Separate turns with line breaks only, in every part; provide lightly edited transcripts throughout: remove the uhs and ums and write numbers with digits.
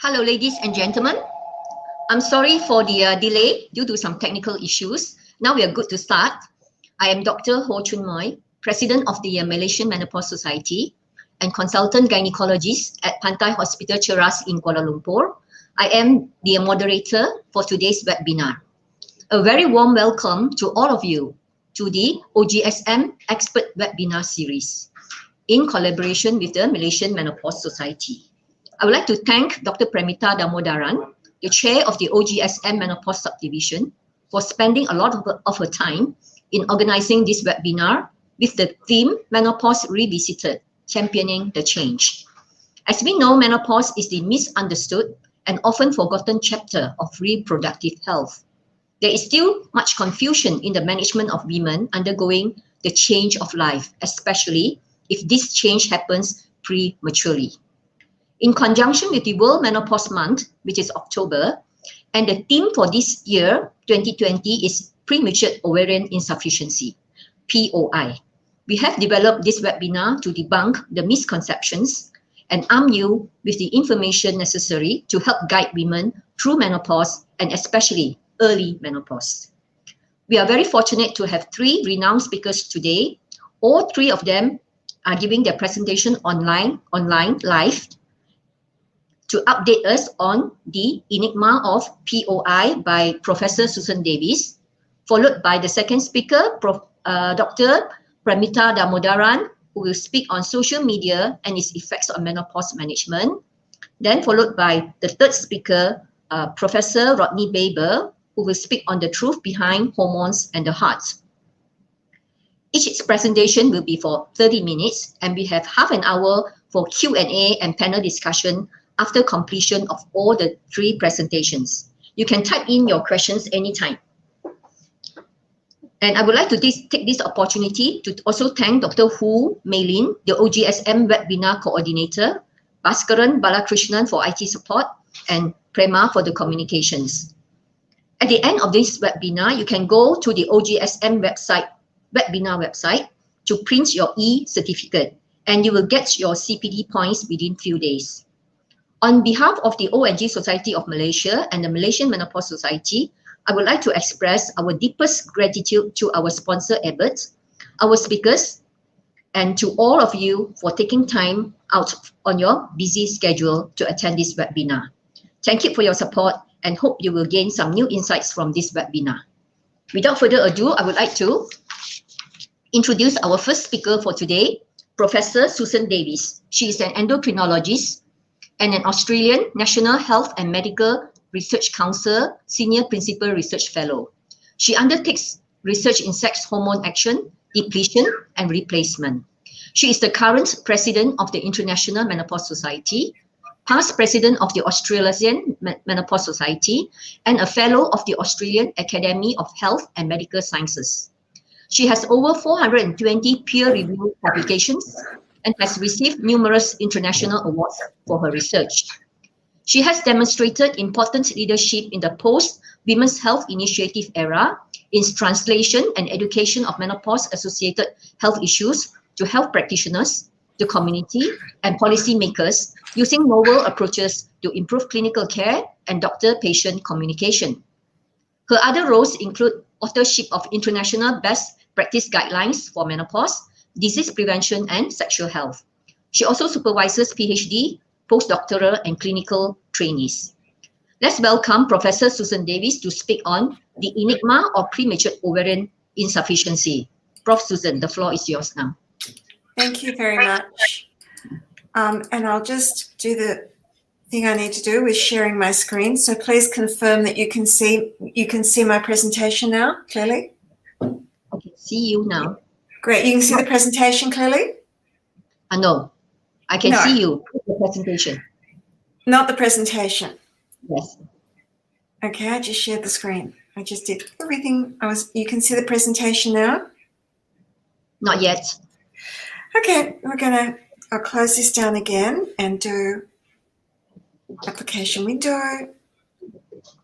Hello, ladies and gentlemen. I'm sorry for the delay due to some technical issues. Now we are good to start. I am Dr. Choon, President of the Malaysian Menopause Society and consultant gynecologist at Pantai Hospital Cheras in Kuala Lumpur. I am the moderator for today's webinar. A very warm welcome to all of you to the OGSM Expert Webinar Series in collaboration with the Malaysian Menopause Society. I would like to thank Dr. Premitha Damodaran, the chair of the OGSM Menopause Subdivision, for spending a lot of her time in organizing this webinar with the theme Menopause Revisited, Championing the Change. As we know, menopause is the misunderstood and often forgotten chapter of reproductive health. There is still much confusion in the management of women undergoing the change of life, especially if this change happens prematurely. In conjunction with the World Menopause Month, which is October, and the theme for this year, 2020, is Premature Ovarian Insufficiency, POI. We have developed this webinar to debunk the misconceptions and arm you with the information necessary to help guide women through menopause and especially early menopause. We are very fortunate to have three renowned speakers today. All three of them are giving their presentation online live to update us on the enigma of POI by Professor Susan Davis, followed by the second speaker, Dr. Premitha Damodaran, who will speak on social media and its effects on menopause management. Then followed by the third speaker, Professor Rodney, who will speak on the truth behind hormones and the heart. Each presentation will be for 30 minutes, and we have half an hour for Q&A and panel discussion after completion of all the three presentations. You can type in your questions anytime. And I would like to take this opportunity to also thank Dr. Hu Meilin, the OGSM webinar coordinator, Bhaskaran Balakrishnan for IT support, and Prema for the communications. At the end of this webinar, you can go to the OGSM webinar website to print your e-certificate, and you will get your CPD points within few days. On behalf of the OMG Society of Malaysia and the Malaysian Menopause Society, I would like to express our deepest gratitude to our sponsor, Abbott, our speakers, and to all of you for taking time out on your busy schedule to attend this webinar. Thank you for your support and hope you will gain some new insights from this webinar. Without further ado, I would like to introduce our first speaker for today, Professor Susan Davis. She is an endocrinologist and an Australian National Health and Medical Research Council Senior Principal Research Fellow. She undertakes research in sex hormone action, depletion, and replacement. She is the current president of the International Menopause Society, past president of the Australasian Menopause Society, and a fellow of the Australian Academy of Health and Medical Sciences. She has over 420 peer-reviewed publications and has received numerous international awards for her research. She has demonstrated important leadership in the post-Women's Health Initiative era in translation and education of menopause-associated health issues to health practitioners, the community, and policymakers using novel approaches to improve clinical care and doctor-patient communication. Her other roles include authorship of international best practice guidelines for menopause, disease prevention, and sexual health. She also supervises PhD, postdoctoral, and clinical trainees. Let's welcome Professor Susan Davis to speak on the enigma of premature ovarian insufficiency. Prof. Susan, the floor is yours now.
Thank you very much. And I'll just do the thing I need to do with sharing my screen. So please confirm that you can see my presentation now clearly.
I can see you now.
Great. You can see the presentation clearly?
No, I can see you. The presentation.
Not the presentation.
Yes.
Okay, I just shared the screen. I just did everything. You can see the presentation now?
Not yet.
Okay, I'll close this down again and do application window.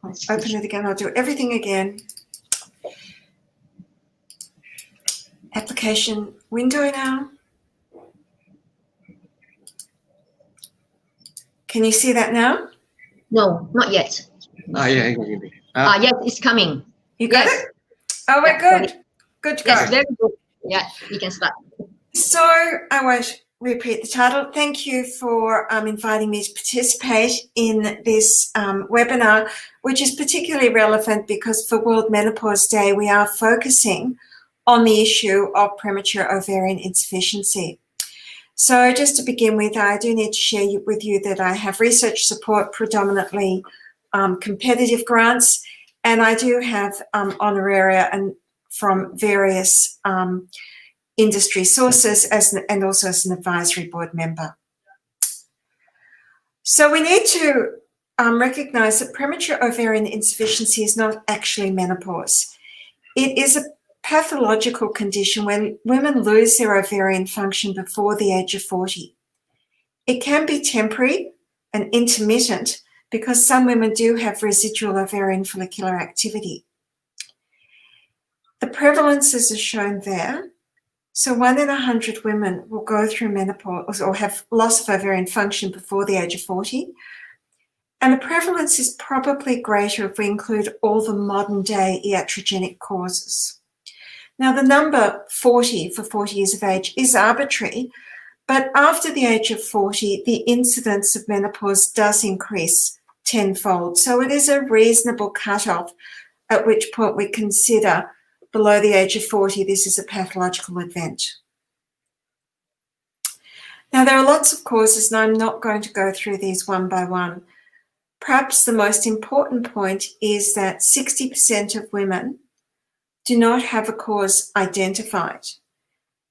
I'll open it again. I'll do everything again. Application window now. Can you see that now?
No, not yet.
Yeah.
Yes, it's coming.
You got
Yes.
it? Oh, we're
Yeah, got
good.
it.
Good to go.
Yes, very good. Yeah, we can start.
So I won't repeat the title. Thank you for inviting me to participate in this webinar, which is particularly relevant because for World Menopause Day, we are focusing on the issue of premature ovarian insufficiency. So just to begin with, I do need to share with you that I have research support, predominantly competitive grants, and I do have honoraria and from various industry sources and also as an advisory board member. So we need to recognise that premature ovarian insufficiency is not actually menopause. It is a pathological condition when women lose their ovarian function before the age of 40. It can be temporary and intermittent because some women do have residual ovarian follicular activity. The prevalences are shown there. So 1 in 100 women will go through menopause or have loss of ovarian function before the age of 40. And the prevalence is probably greater if we include all the modern day iatrogenic causes. Now, the number 40 for 40 years of age is arbitrary, but after the age of 40, the incidence of menopause does increase tenfold. So it is a reasonable cutoff at which point we consider below the age of 40, this is a pathological event. Now, there are lots of causes, and I'm not going to go through these one by one. Perhaps the most important point is that 60% of women do not have a cause identified,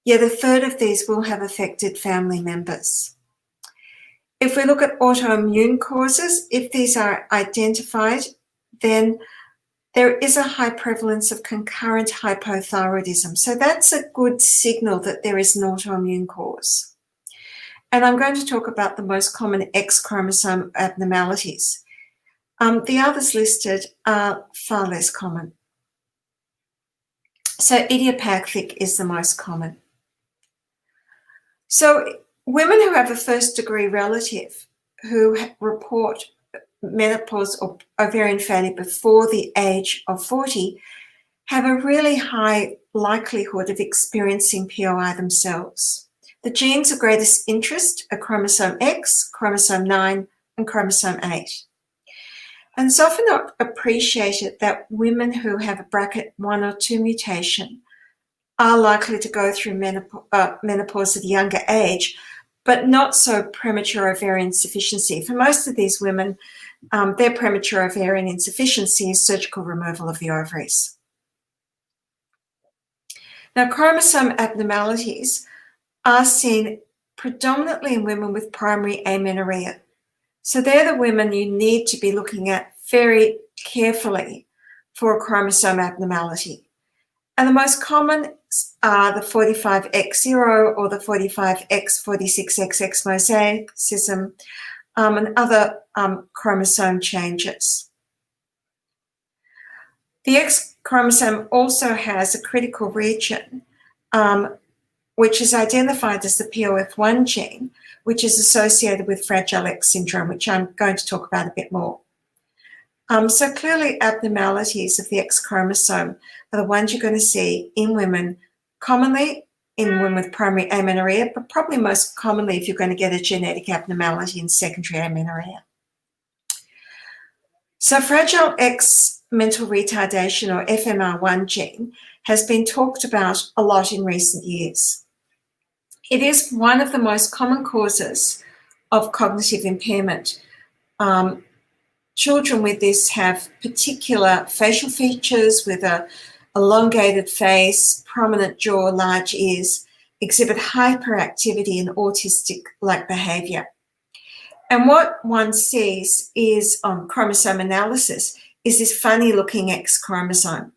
yet a third of these will have affected family members. If we look at autoimmune causes, if these are identified, then there is a high prevalence of concurrent hypothyroidism. So that's a good signal that there is an autoimmune cause. And I'm going to talk about the most common X chromosome abnormalities. The others listed are far less common. So idiopathic is the most common. So women who have a first-degree relative who report menopause or ovarian failure before the age of 40 have a really high likelihood of experiencing POI themselves. The genes of greatest interest are chromosome X, chromosome 9, and chromosome 8. And it's often not appreciated that women who have a BRCA1 or 2 mutation are likely to go through menopause at a younger age, but not so premature ovarian insufficiency. For most of these women, their premature ovarian insufficiency is surgical removal of the ovaries. Now, chromosome abnormalities are seen predominantly in women with primary amenorrhea. So they're the women you need to be looking at very carefully for a chromosome abnormality. And the most common are the 45X0 or the 45X46XX mosaicism and other chromosome changes. The X chromosome also has a critical region which is identified as the POF1 gene, which is associated with Fragile X syndrome, which I'm going to talk about a bit more. So clearly abnormalities of the X chromosome are the ones you're going to see in women, commonly in women with primary amenorrhea, but probably most commonly if you're going to get a genetic abnormality in secondary amenorrhea. So Fragile X mental retardation or FMR1 gene has been talked about a lot in recent years. It is one of the most common causes of cognitive impairment. Children with this have particular facial features with a elongated face, prominent jaw, large ears, exhibit hyperactivity and autistic-like behaviour. And what one sees is on chromosome analysis is this funny-looking X chromosome.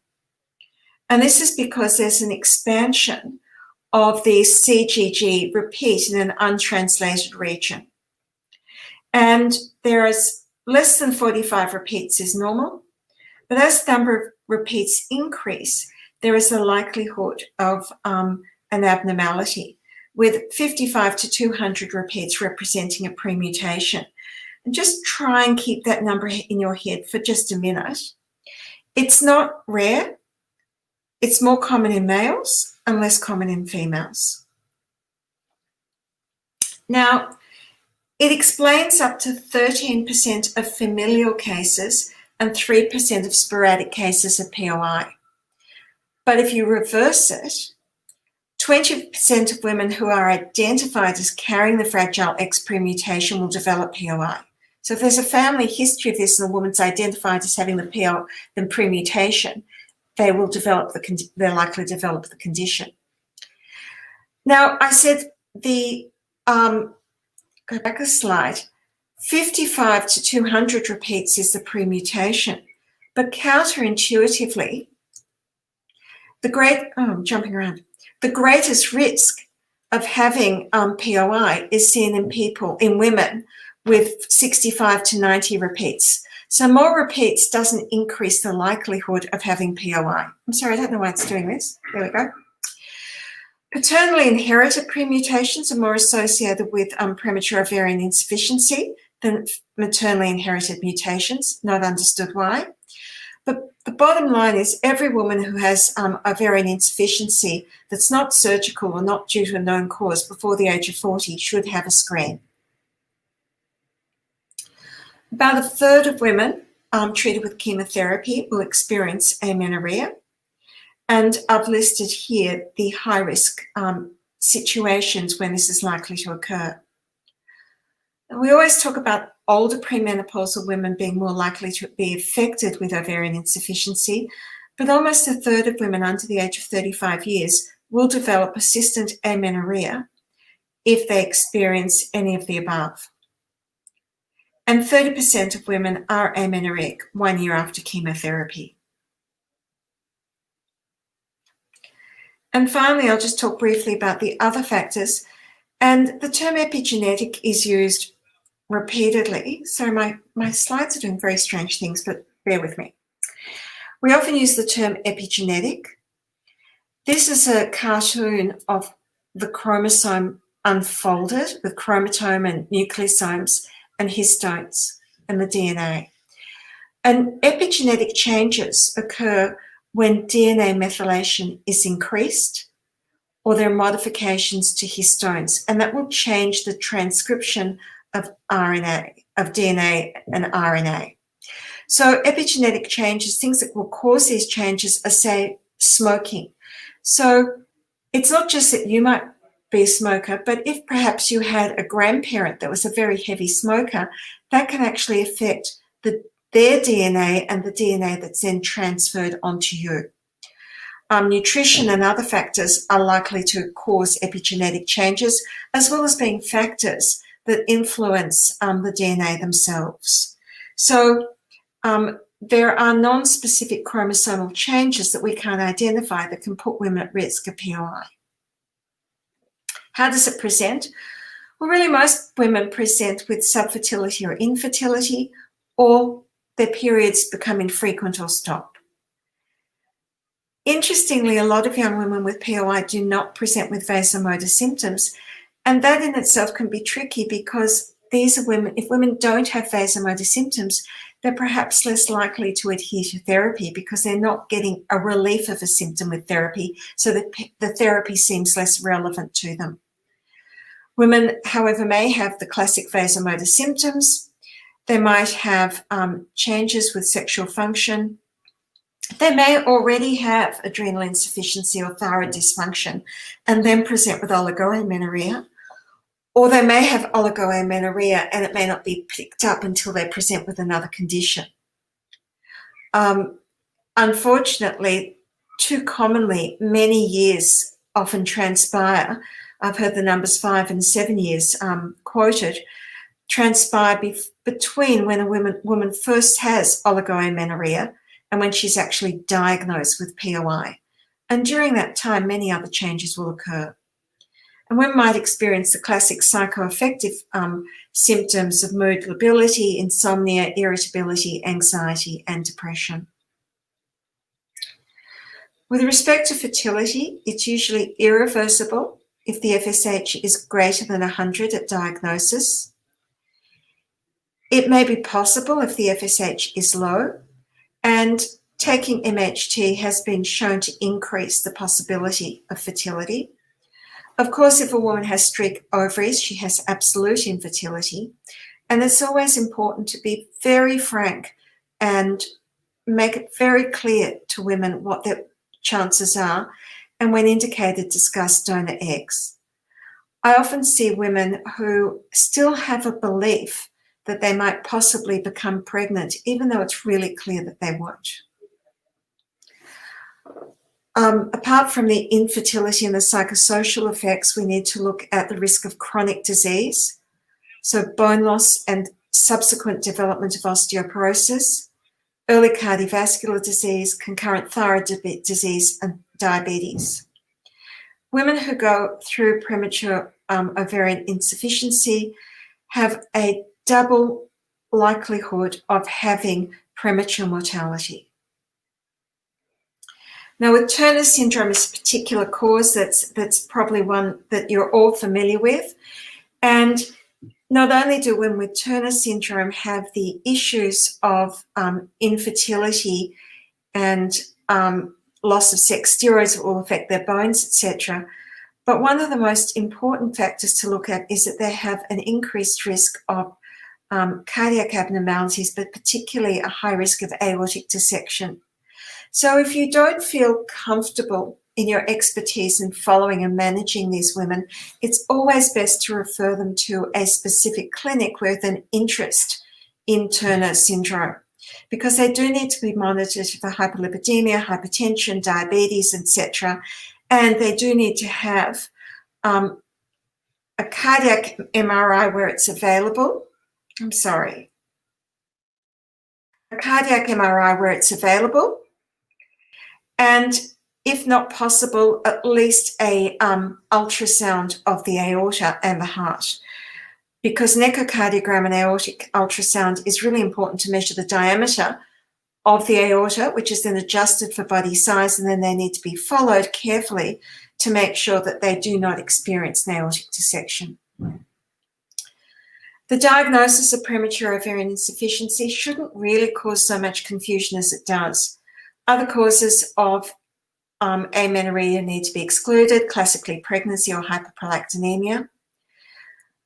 And this is because there's an expansion of the CGG repeat in an untranslated region. And there is less than 45 repeats is normal, but as the number of repeats increase, there is a likelihood of an abnormality, with 55 to 200 repeats representing a premutation. And just try and keep that number in your head for just a minute. It's not rare. It's more common in males and less common in females. Now, it explains up to 13% of familial cases and 3% of sporadic cases of POI. But if you reverse it, 20% of women who are identified as carrying the fragile X premutation will develop POI. So if there's a family history of this and a woman's identified as having the premutation, they're likely to develop the condition. Now, I said go back a slide, 55 to 200 repeats is the premutation, but counterintuitively, the greatest risk of having POI is seen in women with 65 to 90 repeats. So more repeats doesn't increase the likelihood of having POI. I'm sorry, I don't know why it's doing this. There we go. Paternally inherited premutations are more associated with premature ovarian insufficiency than maternally inherited mutations. Not understood why. But the bottom line is every woman who has ovarian insufficiency that's not surgical or not due to a known cause before the age of 40 should have a screen. About a third of women treated with chemotherapy will experience amenorrhea. And I've listed here the high-risk situations when this is likely to occur. And we always talk about older premenopausal women being more likely to be affected with ovarian insufficiency, but almost a third of women under the age of 35 years will develop persistent amenorrhea if they experience any of the above. And 30% of women are amenorrheic 1 year after chemotherapy. And finally, I'll just talk briefly about the other factors. And the term epigenetic is used repeatedly. So my slides are doing very strange things, but bear with me. We often use the term epigenetic. This is a cartoon of the chromosome unfolded with chromatome and nucleosomes and histones and the DNA. And epigenetic changes occur when DNA methylation is increased or there are modifications to histones, and that will change the transcription of RNA, of DNA and RNA. So epigenetic changes, things that will cause these changes are, say, smoking. So it's not just that you might be a smoker, but if perhaps you had a grandparent that was a very heavy smoker, that can actually affect their DNA and the DNA that's then transferred onto you. Nutrition and other factors are likely to cause epigenetic changes, as well as being factors that influence the DNA themselves. So there are non-specific chromosomal changes that we can't identify that can put women at risk of POI. How does it present? Well, really most women present with subfertility or infertility, or their periods become infrequent or stop. Interestingly, a lot of young women with POI do not present with vasomotor symptoms, and that in itself can be tricky because these are women, if women don't have vasomotor symptoms, they're perhaps less likely to adhere to therapy because they're not getting a relief of a symptom with therapy, so that the therapy seems less relevant to them. Women, however, may have the classic vasomotor symptoms. They might have changes with sexual function. They may already have adrenal insufficiency or thyroid dysfunction and then present with oligoamenorrhea. Or they may have oligoamenorrhea and it may not be picked up until they present with another condition. Unfortunately, too commonly, many years often transpire. I've heard the numbers 5 and 7 years quoted, transpire between when a woman first has oligoamenorrhea and when she's actually diagnosed with POI. And during that time, many other changes will occur. And women might experience the classic psychoaffective symptoms of mood lability, insomnia, irritability, anxiety, and depression. With respect to fertility, it's usually irreversible if the FSH is greater than 100 at diagnosis. It may be possible if the FSH is low, and taking MHT has been shown to increase the possibility of fertility. Of course, if a woman has streak ovaries, she has absolute infertility. And it's always important to be very frank and make it very clear to women what their chances are, and when indicated, discuss donor eggs. I often see women who still have a belief that they might possibly become pregnant, even though it's really clear that they won't. Apart from the infertility and the psychosocial effects, we need to look at the risk of chronic disease, so bone loss and subsequent development of osteoporosis, early cardiovascular disease, concurrent thyroid disease, and diabetes. Women who go through premature ovarian insufficiency have a double likelihood of having premature mortality. Now, with Turner syndrome is a particular cause that's probably one that you're all familiar with. And not only do women with Turner syndrome have the issues of infertility and loss of sex, steroids will affect their bones, etc. But one of the most important factors to look at is that they have an increased risk of cardiac abnormalities, but particularly a high risk of aortic dissection. So if you don't feel comfortable in your expertise in following and managing these women, it's always best to refer them to a specific clinic with an interest in Turner syndrome, because they do need to be monitored for hyperlipidemia, hypertension, diabetes, etc. And they do need to have a cardiac MRI where it's available. A cardiac MRI where it's available. And if not possible, at least a ultrasound of the aorta and the heart, because an echocardiogram and aortic ultrasound is really important to measure the diameter of the aorta, which is then adjusted for body size, and then they need to be followed carefully to make sure that they do not experience an aortic dissection. The diagnosis of premature ovarian insufficiency shouldn't really cause so much confusion as it does. Other causes of amenorrhea need to be excluded, classically pregnancy or hyperprolactinemia.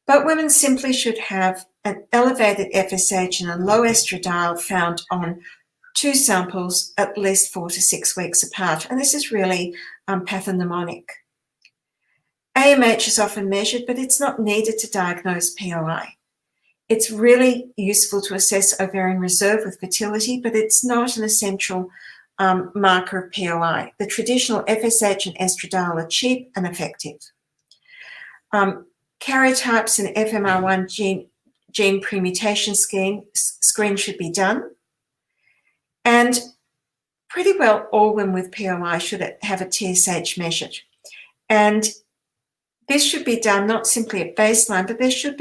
But women simply should have an elevated FSH and a low estradiol found on 2 samples at least 4 to 6 weeks apart. And this is really pathognomonic. AMH is often measured, but it's not needed to diagnose POI. It's really useful to assess ovarian reserve with fertility, but it's not an essential marker of POI. The traditional FSH and estradiol are cheap and effective. Karyotypes and FMR1 gene permutation screen should be done. And pretty well all women with POI should have a TSH measured. And this should be done not simply at baseline, but it should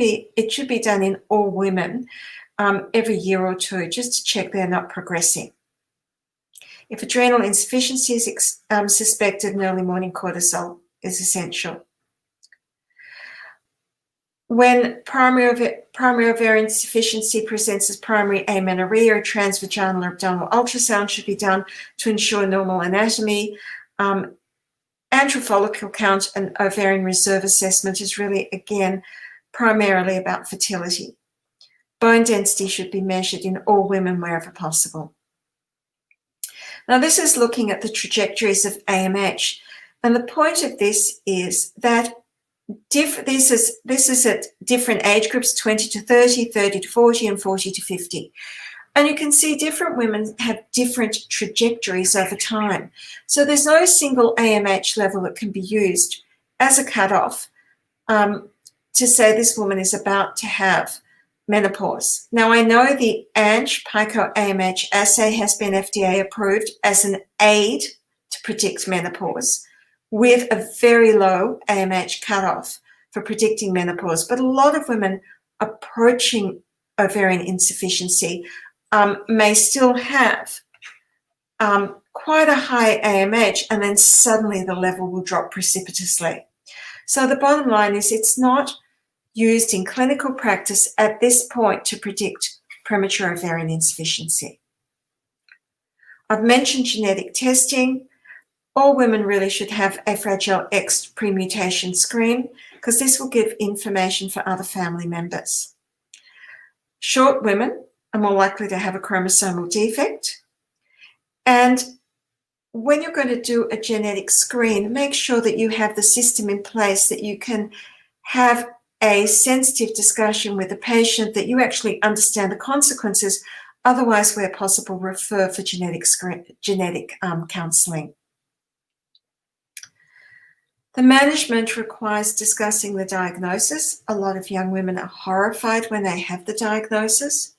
be done in all women every year or 2, just to check they're not progressing. If adrenal insufficiency is suspected, an early morning cortisol is essential. When primary ovarian insufficiency presents as primary amenorrhea, a transvaginal or abdominal ultrasound should be done to ensure normal anatomy. Antral follicle count and ovarian reserve assessment is really, again, primarily about fertility. Bone density should be measured in all women wherever possible. Now, this is looking at the trajectories of AMH, and the point of this is that this is at different age groups, 20 to 30, 30 to 40, and 40 to 50. And you can see different women have different trajectories over time. So there's no single AMH level that can be used as a cutoff to say this woman is about to have menopause. Now, I know the PICO AMH assay has been FDA approved as an aid to predict menopause, with a very low AMH cutoff for predicting menopause. But a lot of women approaching ovarian insufficiency may still have quite a high AMH, and then suddenly the level will drop precipitously. So the bottom line is it's not used in clinical practice at this point to predict premature ovarian insufficiency. I've mentioned genetic testing. All women really should have a Fragile X premutation screen because this will give information for other family members. Short women are more likely to have a chromosomal defect. And when you're going to do a genetic screen, make sure that you have the system in place that you can have a sensitive discussion with the patient, that you actually understand the consequences. Otherwise, where possible, refer for genetic counselling. The management requires discussing the diagnosis. A lot of young women are horrified when they have the diagnosis.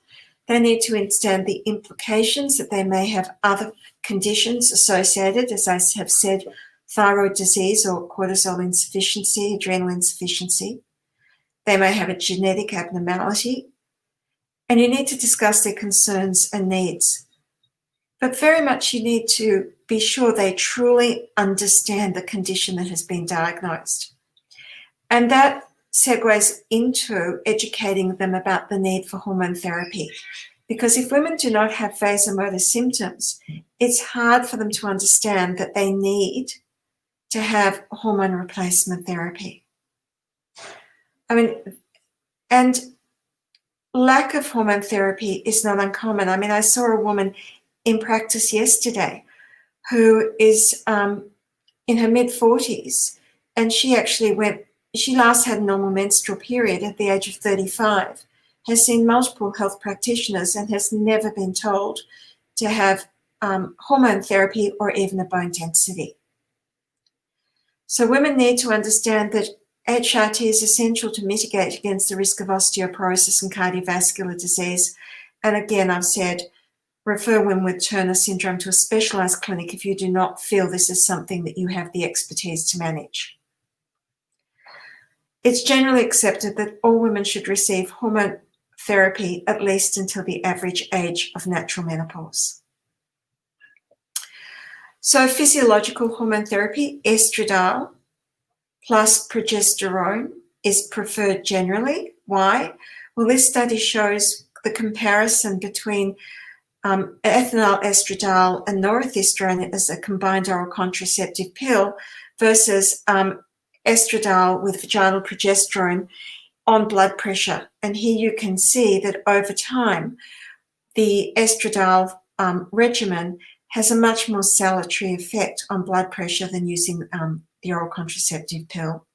They need to understand the implications that they may have other conditions associated, as I have said, thyroid disease or cortisol insufficiency, adrenal insufficiency. They may have a genetic abnormality, and you need to discuss their concerns and needs. But very much you need to be sure they truly understand the condition that has been diagnosed. And that segues into educating them about the need for hormone therapy. Because if women do not have vasomotor symptoms, it's hard for them to understand that they need to have hormone replacement therapy. And lack of hormone therapy is not uncommon. I saw a woman in practice yesterday who is in her mid-40s, and she last had a normal menstrual period at the age of 35, has seen multiple health practitioners and has never been told to have hormone therapy or even a bone density. So women need to understand that HRT is essential to mitigate against the risk of osteoporosis and cardiovascular disease. And again, I've said, refer women with Turner syndrome to a specialised clinic if you do not feel this is something that you have the expertise to manage. It's generally accepted that all women should receive hormone therapy at least until the average age of natural menopause. So physiological hormone therapy, estradiol plus progesterone, is preferred generally. Why? Well, this study shows the comparison between ethinyl estradiol and norethistran as a combined oral contraceptive pill versus estradiol with vaginal progesterone on blood pressure. And here you can see that over time, the estradiol regimen has a much more salutary effect on blood pressure than using the oral contraceptive pill.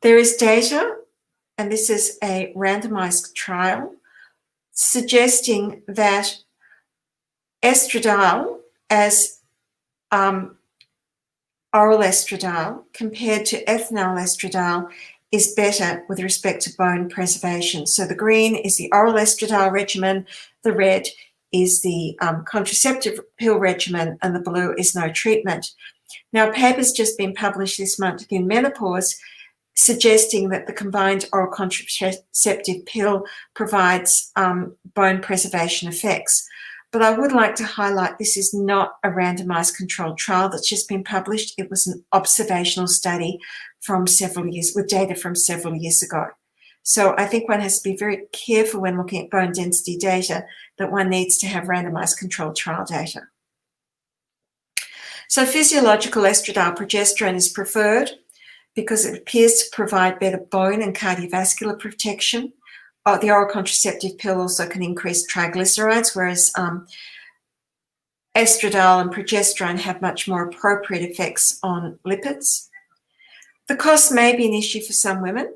There is data, and this is a randomized trial, suggesting that estradiol as oral estradiol compared to ethinyl estradiol is better with respect to bone preservation. So the green is the oral estradiol regimen, the red is the contraceptive pill regimen, and the blue is no treatment. Now, a paper's just been published this month in Menopause suggesting that the combined oral contraceptive pill provides bone preservation effects. But I would like to highlight this is not a randomized controlled trial that's just been published. It was an observational study from several years, with data from several years ago. So I think one has to be very careful when looking at bone density data that one needs to have randomized controlled trial data. So physiological estradiol progesterone is preferred because it appears to provide better bone and cardiovascular protection. The oral contraceptive pill also can increase triglycerides, whereas estradiol and progesterone have much more appropriate effects on lipids. The cost may be an issue for some women,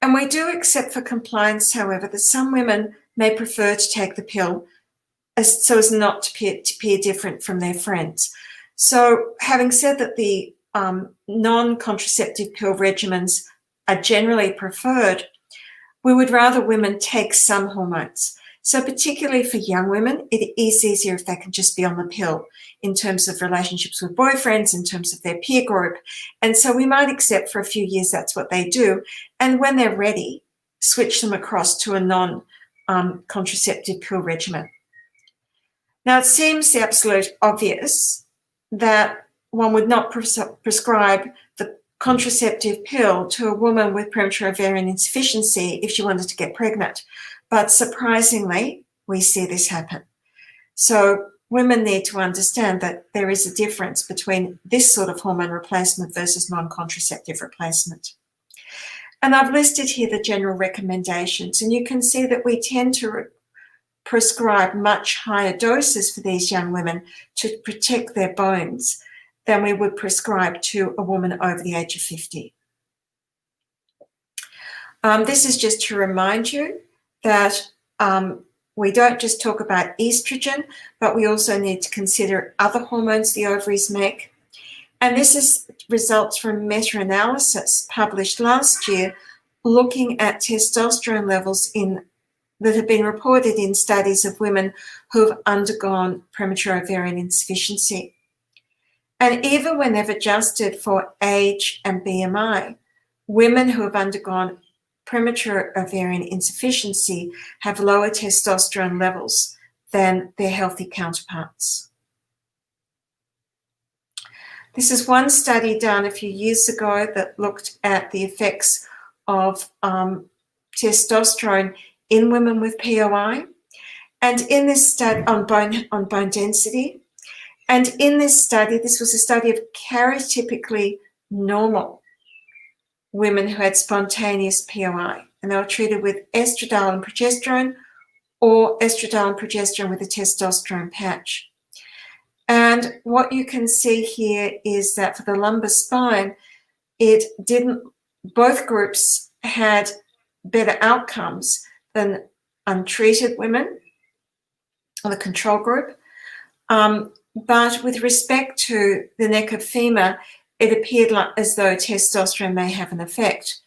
and we do accept for compliance, however, that some women may prefer to take the pill so as not to appear different from their friends. So having said that the non-contraceptive pill regimens are generally preferred, we would rather women take some hormones. So particularly for young women, it is easier if they can just be on the pill in terms of relationships with boyfriends, in terms of their peer group. And so we might accept for a few years that's what they do. And when they're ready, switch them across to a non-contraceptive pill regimen. Now, it seems the absolute obvious that one would not prescribe the contraceptive pill to a woman with premature ovarian insufficiency if she wanted to get pregnant. But surprisingly, we see this happen. So women need to understand that there is a difference between this sort of hormone replacement versus non-contraceptive replacement. And I've listed here the general recommendations, and you can see that we tend to prescribe much higher doses for these young women to protect their bones than we would prescribe to a woman over the age of 50. This is just to remind you that we don't just talk about estrogen, but we also need to consider other hormones the ovaries make. And this results from meta-analysis published last year looking at testosterone levels that have been reported in studies of women who have undergone premature ovarian insufficiency. And even when they've adjusted for age and BMI, women who have undergone premature ovarian insufficiency have lower testosterone levels than their healthy counterparts. This is one study done a few years ago that looked at the effects of testosterone in women with POI, and in this study on bone density. And in this study, this was a study of karyotypically normal women who had spontaneous POI, and they were treated with estradiol and progesterone, or estradiol and progesterone with a testosterone patch. And what you can see here is that for the lumbar spine, both groups had better outcomes than untreated women, or the control group. But with respect to the neck of femur, it appeared as though testosterone may have an effect.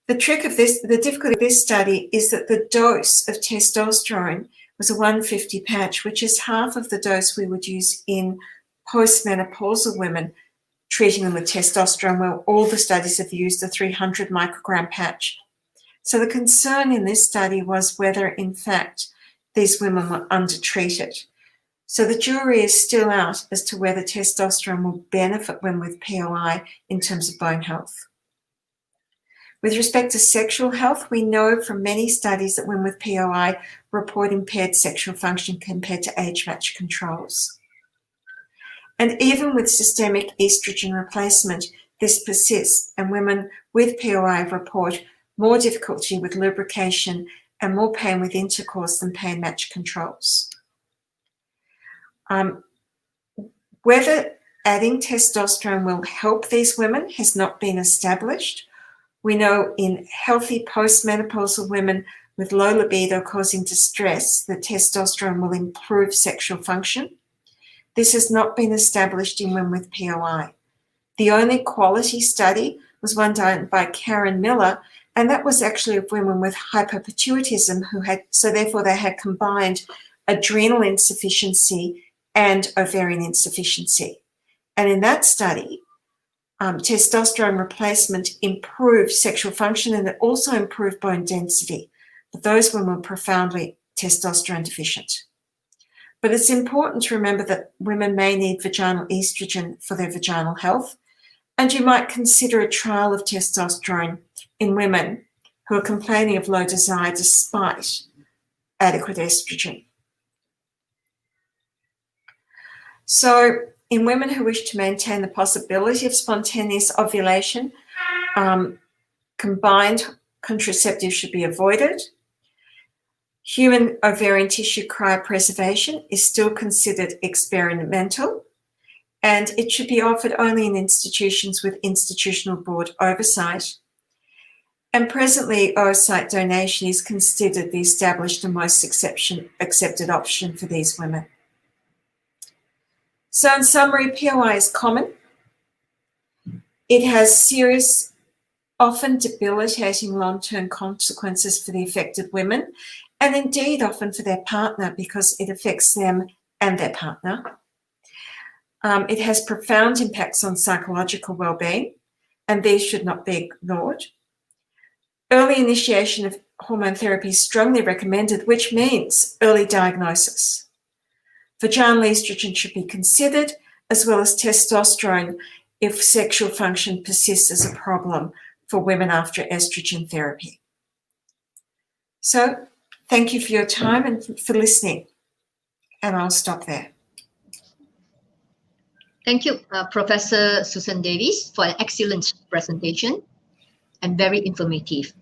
The difficulty of this study is that the dose of testosterone was a 150 patch, which is half of the dose we would use in postmenopausal women treating them with testosterone, where all the studies have used the 300 microgram patch. So the concern in this study was whether, in fact, these women were undertreated. So the jury is still out as to whether testosterone will benefit women with POI in terms of bone health. With respect to sexual health, we know from many studies that women with POI report impaired sexual function compared to age-matched controls. And even with systemic estrogen replacement, this persists, and women with POI report more difficulty with lubrication and more pain with intercourse than pain-matched controls. Whether adding testosterone will help these women has not been established. We know in healthy postmenopausal women with low libido causing distress that testosterone will improve sexual function. This has not been established in women with POI. The only quality study was one done by Karen Miller, and that was actually of women with hypopituitism therefore they had combined adrenal insufficiency and ovarian insufficiency. And in that study, testosterone replacement improved sexual function, and it also improved bone density. But those women were profoundly testosterone deficient. But it's important to remember that women may need vaginal estrogen for their vaginal health, and you might consider a trial of testosterone in women who are complaining of low desire despite adequate estrogen. So in women who wish to maintain the possibility of spontaneous ovulation, combined contraceptives should be avoided. Human ovarian tissue cryopreservation is still considered experimental, and it should be offered only in institutions with institutional board oversight. And presently, oocyte donation is considered the established and most accepted option for these women. So in summary, POI is common. It has serious, often debilitating long-term consequences for the affected women, and indeed often for their partner because it affects them and their partner. It has profound impacts on psychological well-being, and these should not be ignored. Early initiation of hormone therapy is strongly recommended, which means early diagnosis. Vaginal estrogen should be considered, as well as testosterone if sexual function persists as a problem for women after estrogen therapy. So thank you for your time and for listening. And I'll stop there.
Thank you, Professor Susan Davies, for an excellent presentation and very informative.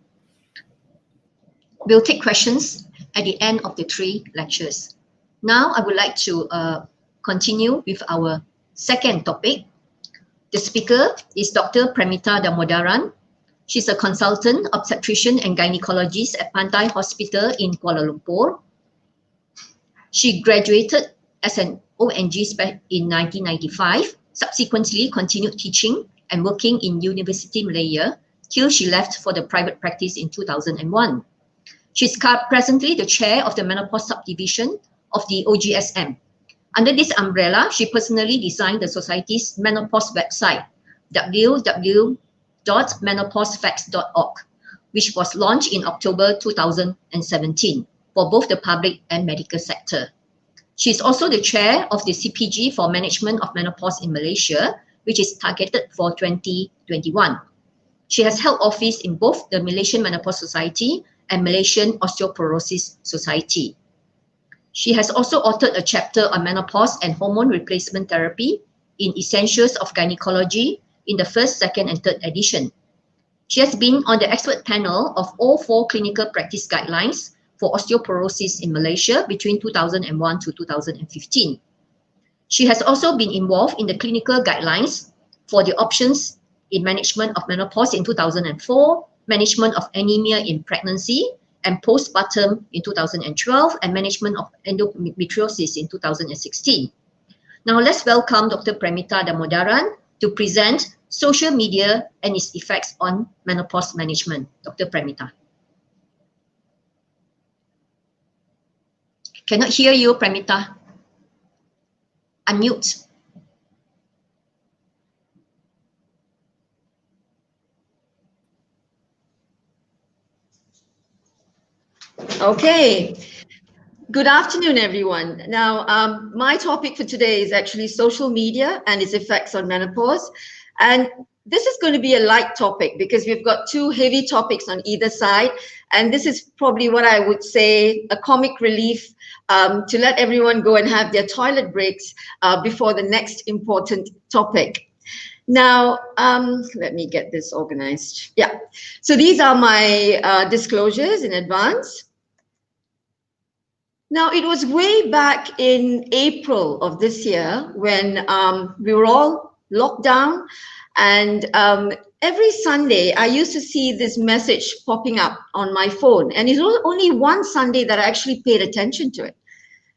We'll take questions at the end of the 3 lectures. Now, I would like to continue with our second topic. The speaker is Dr. Premitha Damodaran. She's a consultant obstetrician and gynecologist at Pantai Hospital in Kuala Lumpur. She graduated as an ONG in 1995, subsequently continued teaching and working in University Malaya till she left for the private practice in 2001. She's presently the chair of the menopause subdivision of the OGSM. Under this umbrella, she personally designed the society's menopause website, www.menopausefacts.org, which was launched in October 2017 for both the public and medical sector. She is also the chair of the CPG for Management of Menopause in Malaysia, which is targeted for 2021. She has held office in both the Malaysian Menopause Society and Malaysian Osteoporosis Society. She has also authored a chapter on menopause and hormone replacement therapy in Essentials of Gynaecology in the 1st, 2nd, and 3rd edition. She has been on the expert panel of all 4 clinical practice guidelines for osteoporosis in Malaysia between 2001 to 2015. She has also been involved in the clinical guidelines for the options in management of menopause in 2004, management of anemia in pregnancy and postpartum in 2012, and management of endometriosis in 2016. Now let's welcome Dr. Premitha Damodaran to present social media and its effects on menopause management. Dr. Premitha. Cannot hear you, Premitha. Unmute.
Okay. Good afternoon, everyone. Now, my topic for today is actually social media and its effects on menopause. And this is going to be a light topic because we've got 2 heavy topics on either side. And this is probably what I would say a comic relief to let everyone go and have their toilet breaks before the next important topic. Now, let me get this organized. Yeah, so these are my disclosures in advance. Now, it was way back in April of this year when we were all locked down, and every Sunday I used to see this message popping up on my phone, and it was only one Sunday that I actually paid attention to it.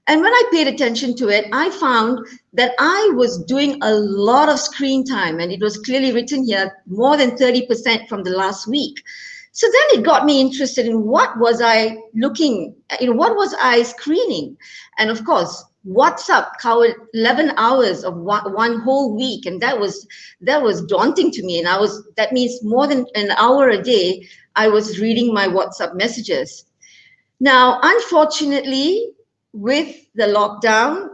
And when I paid attention to it, I found that I was doing a lot of screen time, and it was clearly written here, more than 30% from the last week. So then it got me interested in what was I looking, what was I screening? And of course, WhatsApp covered 11 hours of one whole week, and that was daunting to me. And that means more than an hour a day, I was reading my WhatsApp messages. Now, unfortunately, with the lockdown,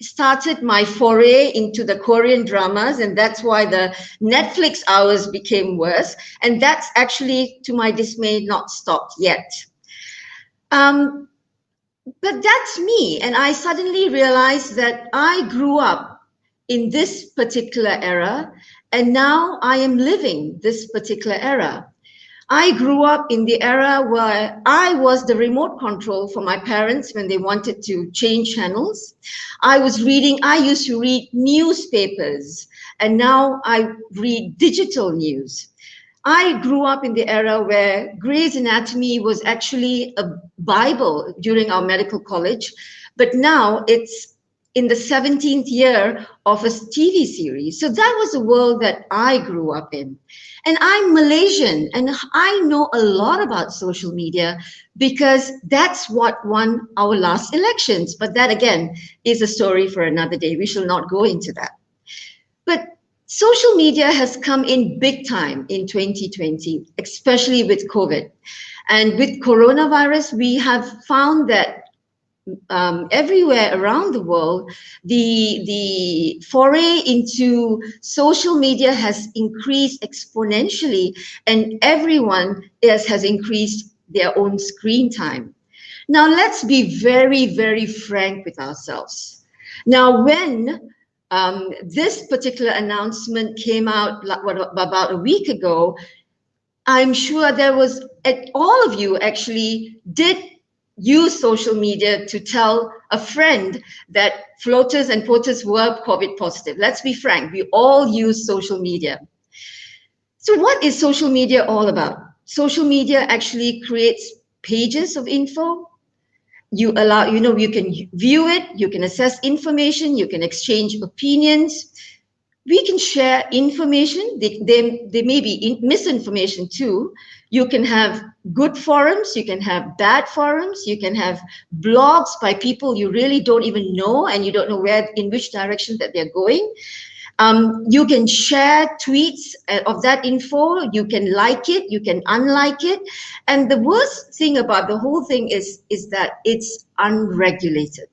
started my foray into the Korean dramas, and that's why the Netflix hours became worse. And that's actually, to my dismay, not stopped yet. But that's me, and I suddenly realized that I grew up in this particular era, and now I am living this particular era. I grew up in the era where I was the remote control for my parents when they wanted to change channels. I used to read newspapers, and now I read digital news. I grew up in the era where Grey's Anatomy was actually a Bible during our medical college, but now it's in the 17th year of a TV series. So that was the world that I grew up in. And I'm Malaysian, and I know a lot about social media because that's what won our last elections. But that, again, is a story for another day. We shall not go into that. But social media has come in big time in 2020, especially with COVID. And with coronavirus, we have found that everywhere around the world, the foray into social media has increased exponentially, and everyone has increased their own screen time. Now, let's be very, very frank with ourselves. Now, when this particular announcement came out about a week ago, I'm sure there was, all of you actually did use social media to tell a friend that floaters and porters were COVID positive. Let's be frank, we all use social media. So what is social media all about? Social media actually creates pages of info. You can view it, you can assess information, you can exchange opinions. We can share information. There may be misinformation too. You can have good forums, you can have bad forums, you can have blogs by people you really don't even know and you don't know in which direction that they're going. You can share tweets of that info, you can like it, you can unlike it. And the worst thing about the whole thing is that it's unregulated.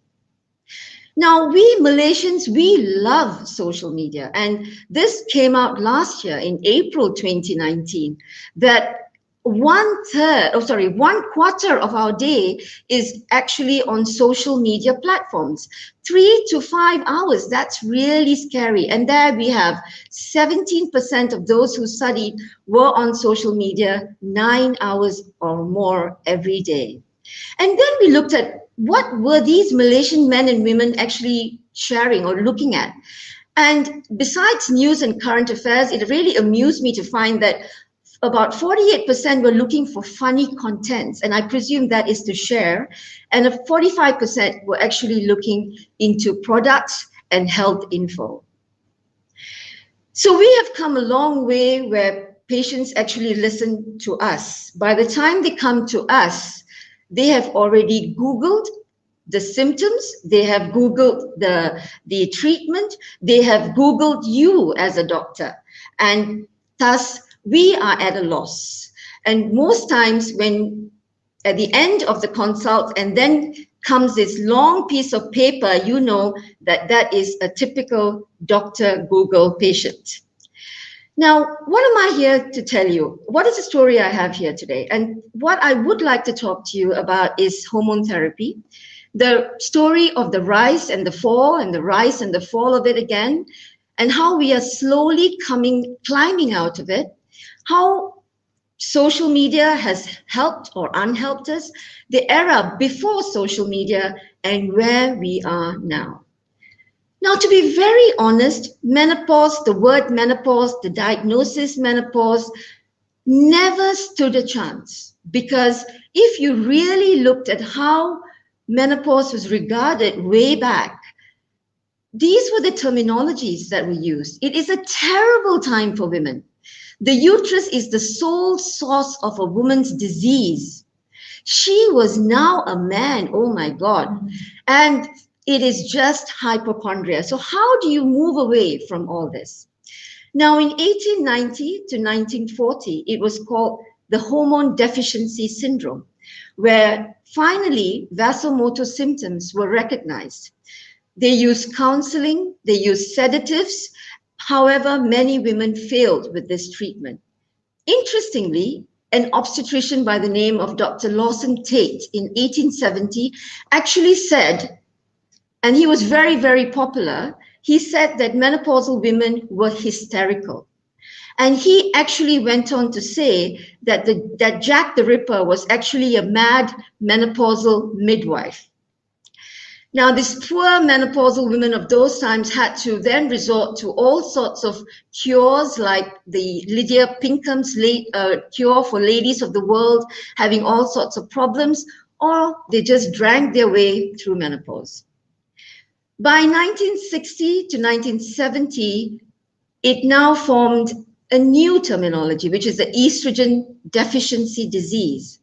Now, we Malaysians, we love social media. And this came out last year in April 2019, that 1/4 of our day is actually on social media platforms. 3 to 5 hours, that's really scary. And there we have 17% of those who studied were on social media 9 hours or more every day. And then we looked at what were these Malaysian men and women actually sharing or looking at. And besides news and current affairs, it really amused me to find that about 48% were looking for funny contents, and I presume that is to share, and 45% were actually looking into products and health info. So we have come a long way where patients actually listen to us. By the time they come to us, they have already Googled the symptoms, they have Googled the treatment, they have Googled you as a doctor, and thus we are at a loss. And most times when at the end of the consult and then comes this long piece of paper, you know that that is a typical Dr. Google patient. Now, what am I here to tell you? What is the story I have here today? And what I would like to talk to you about is hormone therapy, the story of the rise and the fall and the rise and the fall of it again, and how we are slowly climbing out of it, how social media has helped or unhelped us, the era before social media, and where we are now. Now, to be very honest, menopause, the word menopause, the diagnosis menopause, never stood a chance. Because if you really looked at how menopause was regarded way back, these were the terminologies that we used. It is a terrible time for women. The uterus is the sole source of a woman's disease. She was now a man, oh my God. And it is just hypochondria. So how do you move away from all this? Now, in 1890 to 1940, it was called the hormone deficiency syndrome, where finally vasomotor symptoms were recognized. They used counseling, they used sedatives. However, many women failed with this treatment. Interestingly, an obstetrician by the name of Dr. Lawson Tate in 1870 actually said, and he was very, very popular, he said that menopausal women were hysterical. And he actually went on to say that, that Jack the Ripper was actually a mad menopausal midwife. Now, these poor menopausal women of those times had to then resort to all sorts of cures, like the Lydia Pinkham's cure for ladies of the world having all sorts of problems, or they just drank their way through menopause. By 1960 to 1970, it now formed a new terminology, which is the estrogen deficiency disease,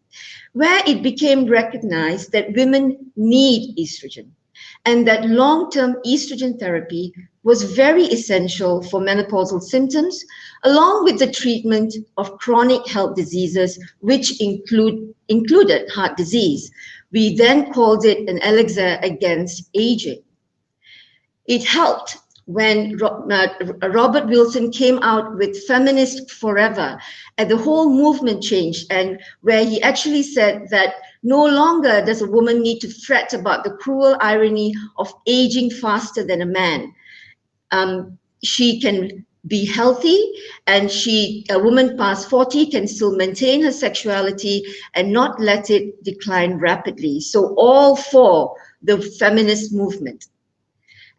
where it became recognized that women need estrogen and that long-term estrogen therapy was very essential for menopausal symptoms, along with the treatment of chronic health diseases, which included heart disease, We then called it an elixir against aging. It helped when Robert Wilson came out with Feminist Forever, and the whole movement changed, and where he actually said that no longer does a woman need to fret about the cruel irony of aging faster than a man. She can be healthy, and a woman past 40 can still maintain her sexuality and not let it decline rapidly. So all for the feminist movement.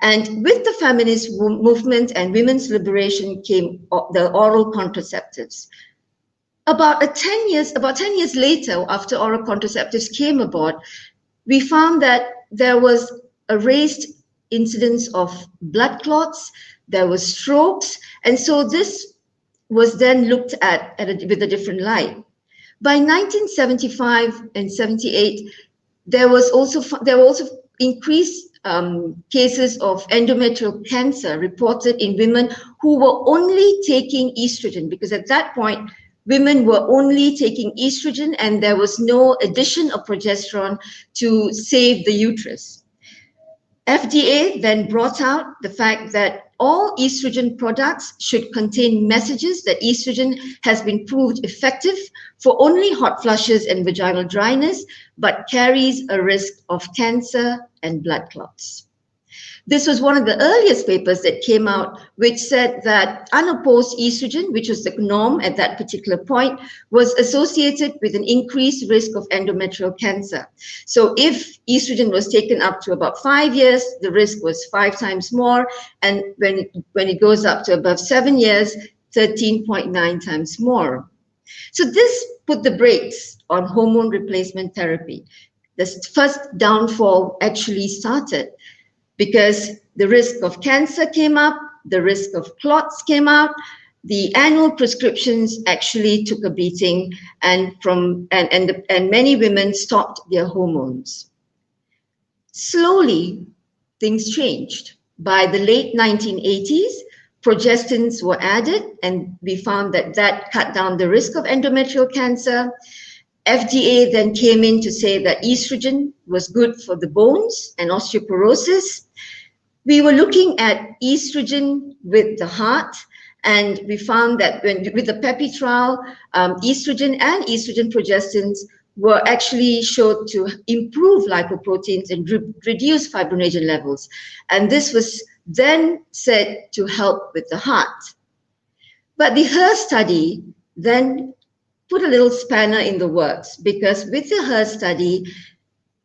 And with the feminist movement and women's liberation came the oral contraceptives. About 10 years later, after oral contraceptives came aboard, we found that there was a raised incidence of blood clots, there was strokes, and so this was then looked at with a different light. By 1975 and 78, there were also increased cases of endometrial cancer reported in women who were only taking estrogen, because at that point, women were only taking estrogen and there was no addition of progesterone to save the uterus. FDA then brought out the fact that all estrogen products should contain messages that estrogen has been proved effective for only hot flushes and vaginal dryness, but carries a risk of cancer and blood clots. This was one of the earliest papers that came out, which said that unopposed estrogen, which was the norm at that particular point, was associated with an increased risk of endometrial cancer. So if estrogen was taken up to about 5 years, the risk was 5 times more. And when it goes up to above 7 years, 13.9 times more. So this put the brakes on hormone replacement therapy. The first downfall actually started because the risk of cancer came up, the risk of clots came out, the annual prescriptions actually took a beating, and many women stopped their hormones. Slowly, things changed. By the late 1980s, progestins were added, and we found that cut down the risk of endometrial cancer. FDA then came in to say that estrogen was good for the bones and osteoporosis. We were looking at estrogen with the heart, and we found that with the PEPI trial, estrogen and estrogen progestins were actually showed to improve lipoproteins and reduce fibrinogen levels. And this was then said to help with the heart. But the HER study then put a little spanner in the works, because with the HER study,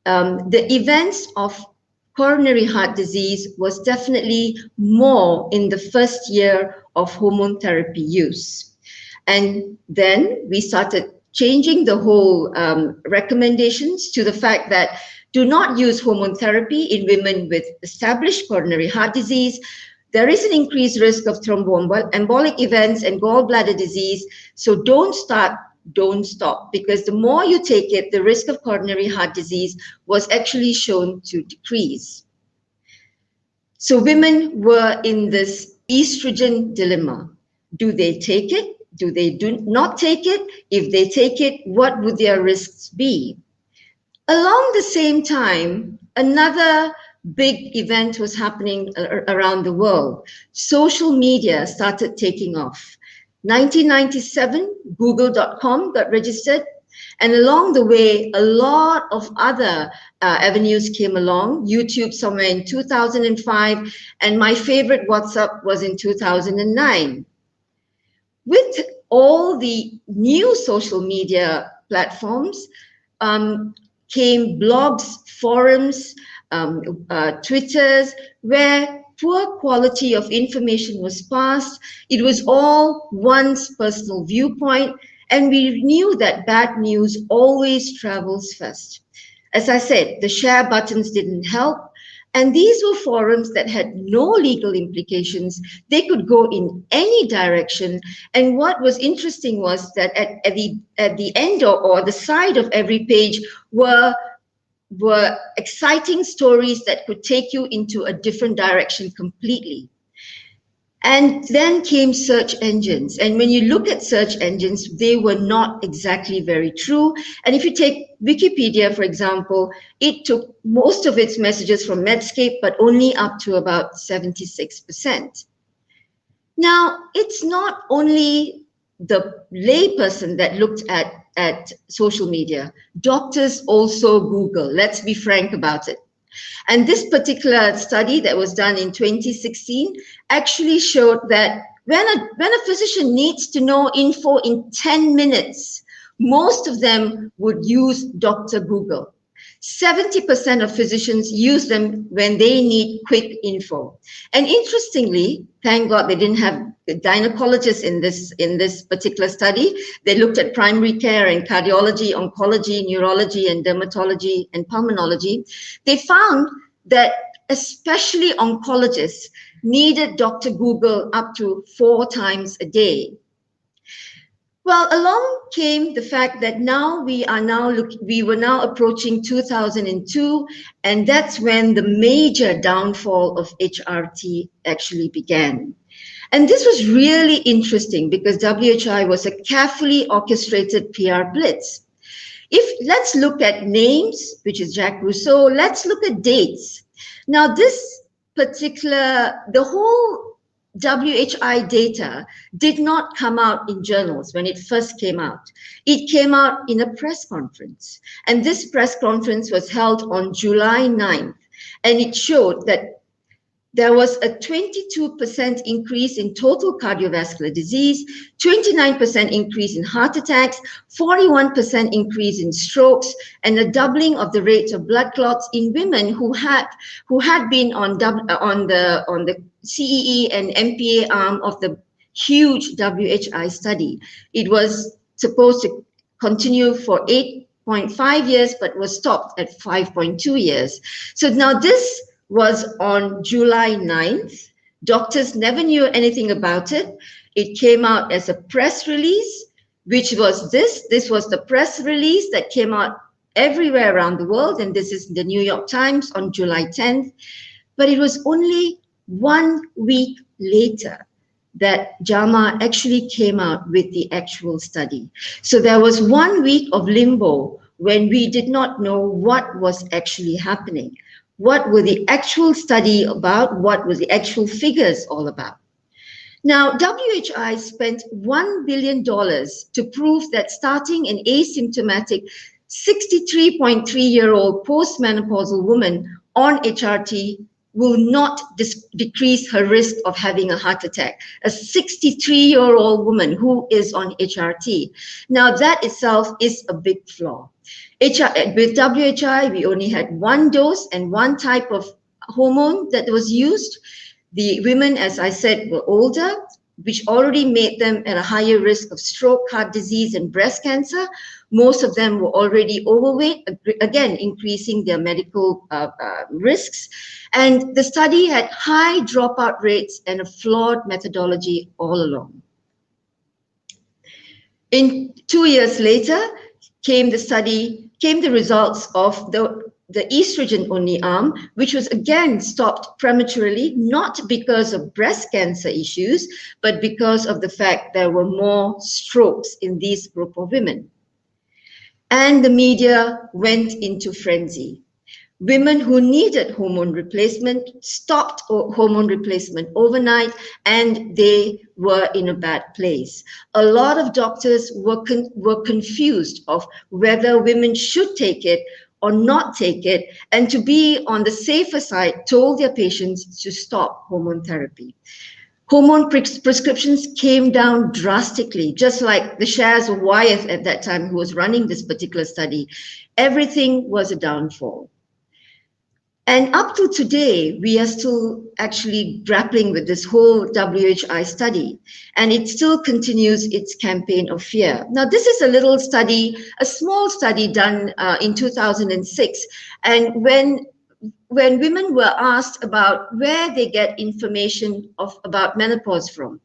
the events of coronary heart disease was definitely more in the first year of hormone therapy use. And then we started changing the whole recommendations to the fact that do not use hormone therapy in women with established coronary heart disease. There is an increased risk of thromboembolic events and gallbladder disease. So don't start, don't stop, because the more you take it, the risk of coronary heart disease was actually shown to decrease. So women were in this estrogen dilemma. Do they take it? Do they not take it? If they take it, what would their risks be? Along the same time, another big event was happening around the world. Social media started taking off. 1997, Google.com got registered, and along the way, a lot of other avenues came along. YouTube somewhere in 2005, and my favorite, WhatsApp, was in 2009. With all the new social media platforms came blogs, forums, Twitters, where poor quality of information was passed. It was all one's personal viewpoint, and we knew that bad news always travels first. As I said, the share buttons didn't help, and these were forums that had no legal implications. They could go in any direction, and what was interesting was that at the end or the side of every page were exciting stories that could take you into a different direction completely. And then came search engines. And when you look at search engines, they were not exactly very true. And if you take Wikipedia, for example, it took most of its messages from Medscape, but only up to about 76%. Now, it's not only the layperson that looked at social media. Doctors also Google. Let's be frank about it. And this particular study that was done in 2016 actually showed that when a physician needs to know info in 10 minutes, most of them would use Dr. Google. 70% of physicians use them when they need quick info. And interestingly, thank God they didn't have gynecologists in this particular study. They looked at primary care and cardiology, oncology, neurology, and dermatology and pulmonology. They found that especially oncologists needed Dr. Google up to 4 times a day. Well, along came the fact that we were now approaching 2002, and that's when the major downfall of HRT actually began. And this was really interesting because WHI was a carefully orchestrated PR blitz. Let's look at names, which is Jacques Rousseau, let's look at dates. Now, the whole WHI data did not come out in journals when it first came out. It came out in a press conference. And this press conference was held on July 9th. And it showed that there was a 22% increase in total cardiovascular disease, 29% increase in heart attacks, 41% increase in strokes, and a doubling of the rate of blood clots in women who had been on the CEE and MPA arm of the huge WHI study. It was supposed to continue for 8.5 years, but was stopped at 5.2 years. So now this was on July 9th. Doctors never knew anything about it. It came out as a press release, which was this. This was the press release that came out everywhere around the world, and this is the New York Times on July 10th. But it was only 1 week later that JAMA actually came out with the actual study. So there was 1 week of limbo when we did not know what was actually happening. What were the actual study about? What were the actual figures all about? Now, WHI spent $1 billion to prove that starting an asymptomatic 63.3-year-old postmenopausal woman on HRT will not decrease her risk of having a heart attack. A 63-year-old woman who is on HRT. Now, that itself is a big flaw. With WHI, we only had 1 dose and 1 type of hormone that was used. The women, as I said, were older, which already made them at a higher risk of stroke, heart disease, and breast cancer. Most of them were already overweight, again, increasing their medical risks. And the study had high dropout rates and a flawed methodology all along. 2 years later, came the results of the estrogen-only arm, which was again stopped prematurely, not because of breast cancer issues, but because of the fact there were more strokes in this group of women. And the media went into frenzy. Women who needed hormone replacement stopped hormone replacement overnight, and they were in a bad place. A lot of doctors were confused of whether women should take it or not take it, and to be on the safer side, told their patients to stop hormone therapy. Hormone prescriptions came down drastically, just like the shares of Wyeth at that time, who was running this particular study. Everything was a downfall. And up to today, we are still actually grappling with this whole WHI study, and it still continues its campaign of fear. Now, this is a little study, a small study done in 2006. And when women were asked about where they get information about menopause from,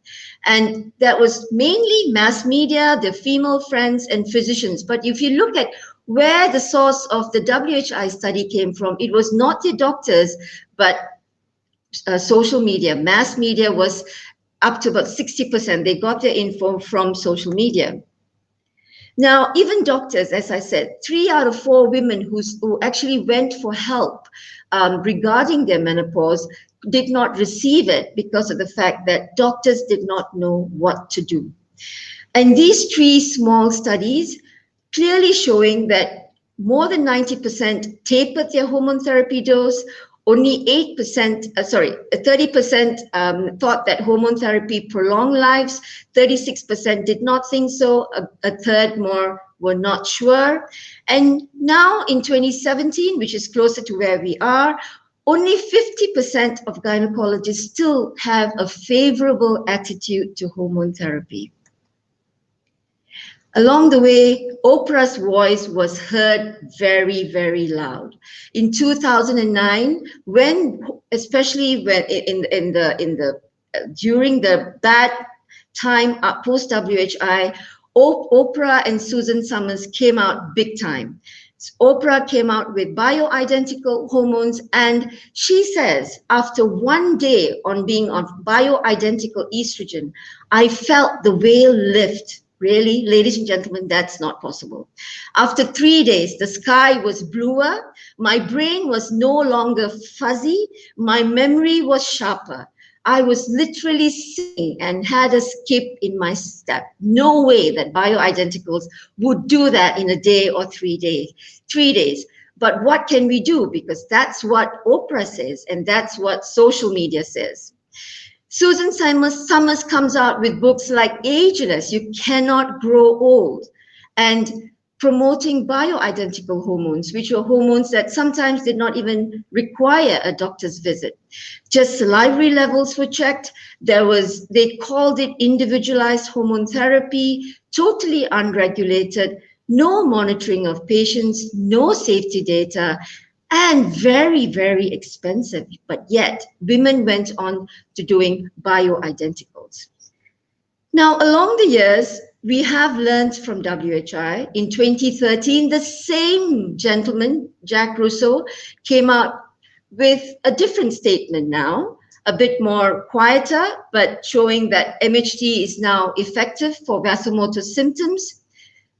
and that was mainly mass media, their female friends and physicians. But if you look at where the source of the WHI study came from, it was not the doctors, but social media. Mass media was up to about 60%. They got their info from social media. Now, even doctors, as I said, 3 out of 4 women who actually went for help regarding their menopause did not receive it because of the fact that doctors did not know what to do. And these 3 small studies clearly showing that more than 90% tapered their hormone therapy dose. Only 30% thought that hormone therapy prolonged lives. 36% did not think so. A third more were not sure. And now in 2017, which is closer to where we are, only 50% of gynecologists still have a favorable attitude to hormone therapy. Along the way, Oprah's voice was heard very, very loud. In 2009, especially during the bad time post WHI, Oprah and Susan Summers came out big time. Oprah came out with bioidentical hormones, and she says, after 1 day on being on bioidentical estrogen, I felt the veil lift. Really, ladies and gentlemen, that's not possible. After 3 days, the sky was bluer. My brain was no longer fuzzy. My memory was sharper. I was literally singing and had a skip in my step. No way that bioidenticals would do that in a day or 3 days. 3 days. But what can we do? Because that's what Oprah says, and that's what social media says. Susan Summers comes out with books like Ageless, You Cannot Grow Old, and promoting bioidentical hormones, which were hormones that sometimes did not even require a doctor's visit. Just salivary levels were checked. They called it individualized hormone therapy, totally unregulated, no monitoring of patients, no safety data, and very, very expensive. But yet, women went on to doing bioidenticals. Now, along the years, we have learned from WHI. In 2013, the same gentleman, Jack Russo, came out with a different statement now, a bit more quieter, but showing that MHT is now effective for vasomotor symptoms,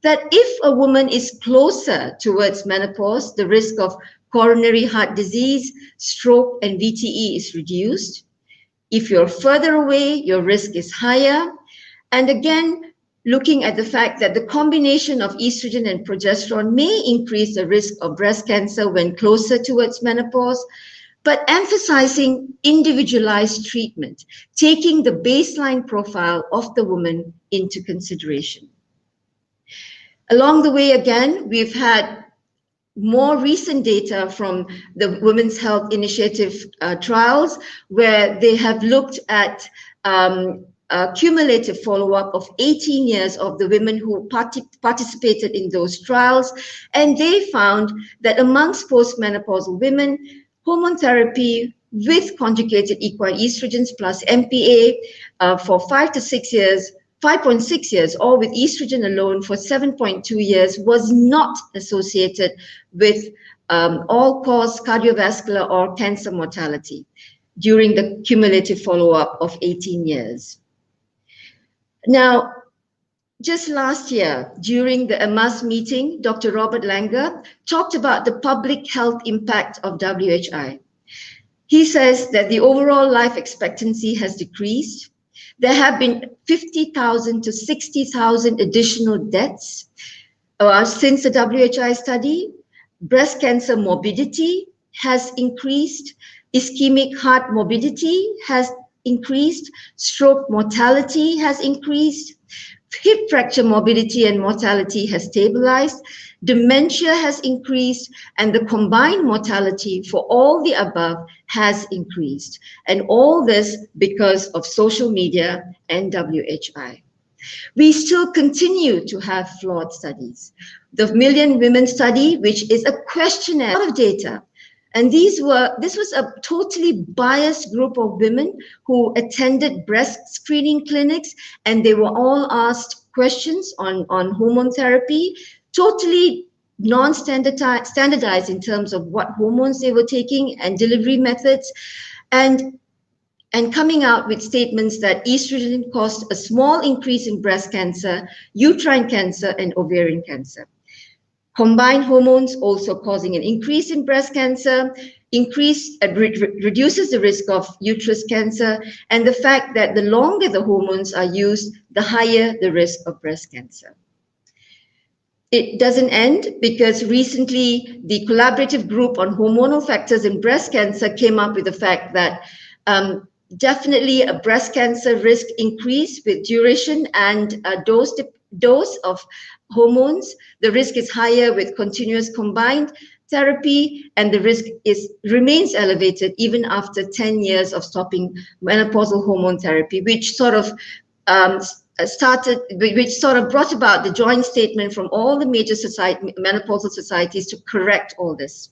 that if a woman is closer towards menopause, the risk of coronary heart disease, stroke, and VTE is reduced. If you're further away, your risk is higher. And again, looking at the fact that the combination of estrogen and progesterone may increase the risk of breast cancer when closer towards menopause, but emphasizing individualized treatment, taking the baseline profile of the woman into consideration. Along the way, again, we've had more recent data from the Women's Health Initiative trials, where they have looked at a cumulative follow-up of 18 years of the women who participated in those trials. And they found that amongst postmenopausal women, hormone therapy with conjugated equine estrogens plus MPA for 5 to 6 years, 5.6 years, or with estrogen alone for 7.2 years was not associated with all-cause cardiovascular or cancer mortality during the cumulative follow-up of 18 years. Now, just last year, during the AMAS meeting, Dr. Robert Langer talked about the public health impact of WHI. He says that the overall life expectancy has decreased. There have been 50,000 to 60,000 additional deaths since the WHI study. Breast cancer morbidity has increased. Ischemic heart morbidity has increased. Stroke mortality has increased. Hip fracture morbidity and mortality has stabilized. Dementia has increased, and the combined mortality for all the above has increased. And all this because of social media and WHI. We still continue to have flawed studies. The Million Women study, which is a questionnaire of data, and this was a totally biased group of women who attended breast screening clinics, and they were all asked questions on hormone therapy, totally non-standardized in terms of what hormones they were taking and delivery methods. And and coming out with statements that estrogen caused a small increase in breast cancer, uterine cancer, and ovarian cancer. Combined hormones also causing an increase in breast cancer, reduces the risk of uterus cancer, and the fact that the longer the hormones are used, the higher the risk of breast cancer. It doesn't end, because recently the collaborative group on hormonal factors in breast cancer came up with the fact that definitely a breast cancer risk increase with duration and a dose of hormones. The risk is higher with continuous combined therapy, and the risk remains elevated even after 10 years of stopping menopausal hormone therapy, which sort of brought about the joint statement from all the major menopausal societies to correct all this.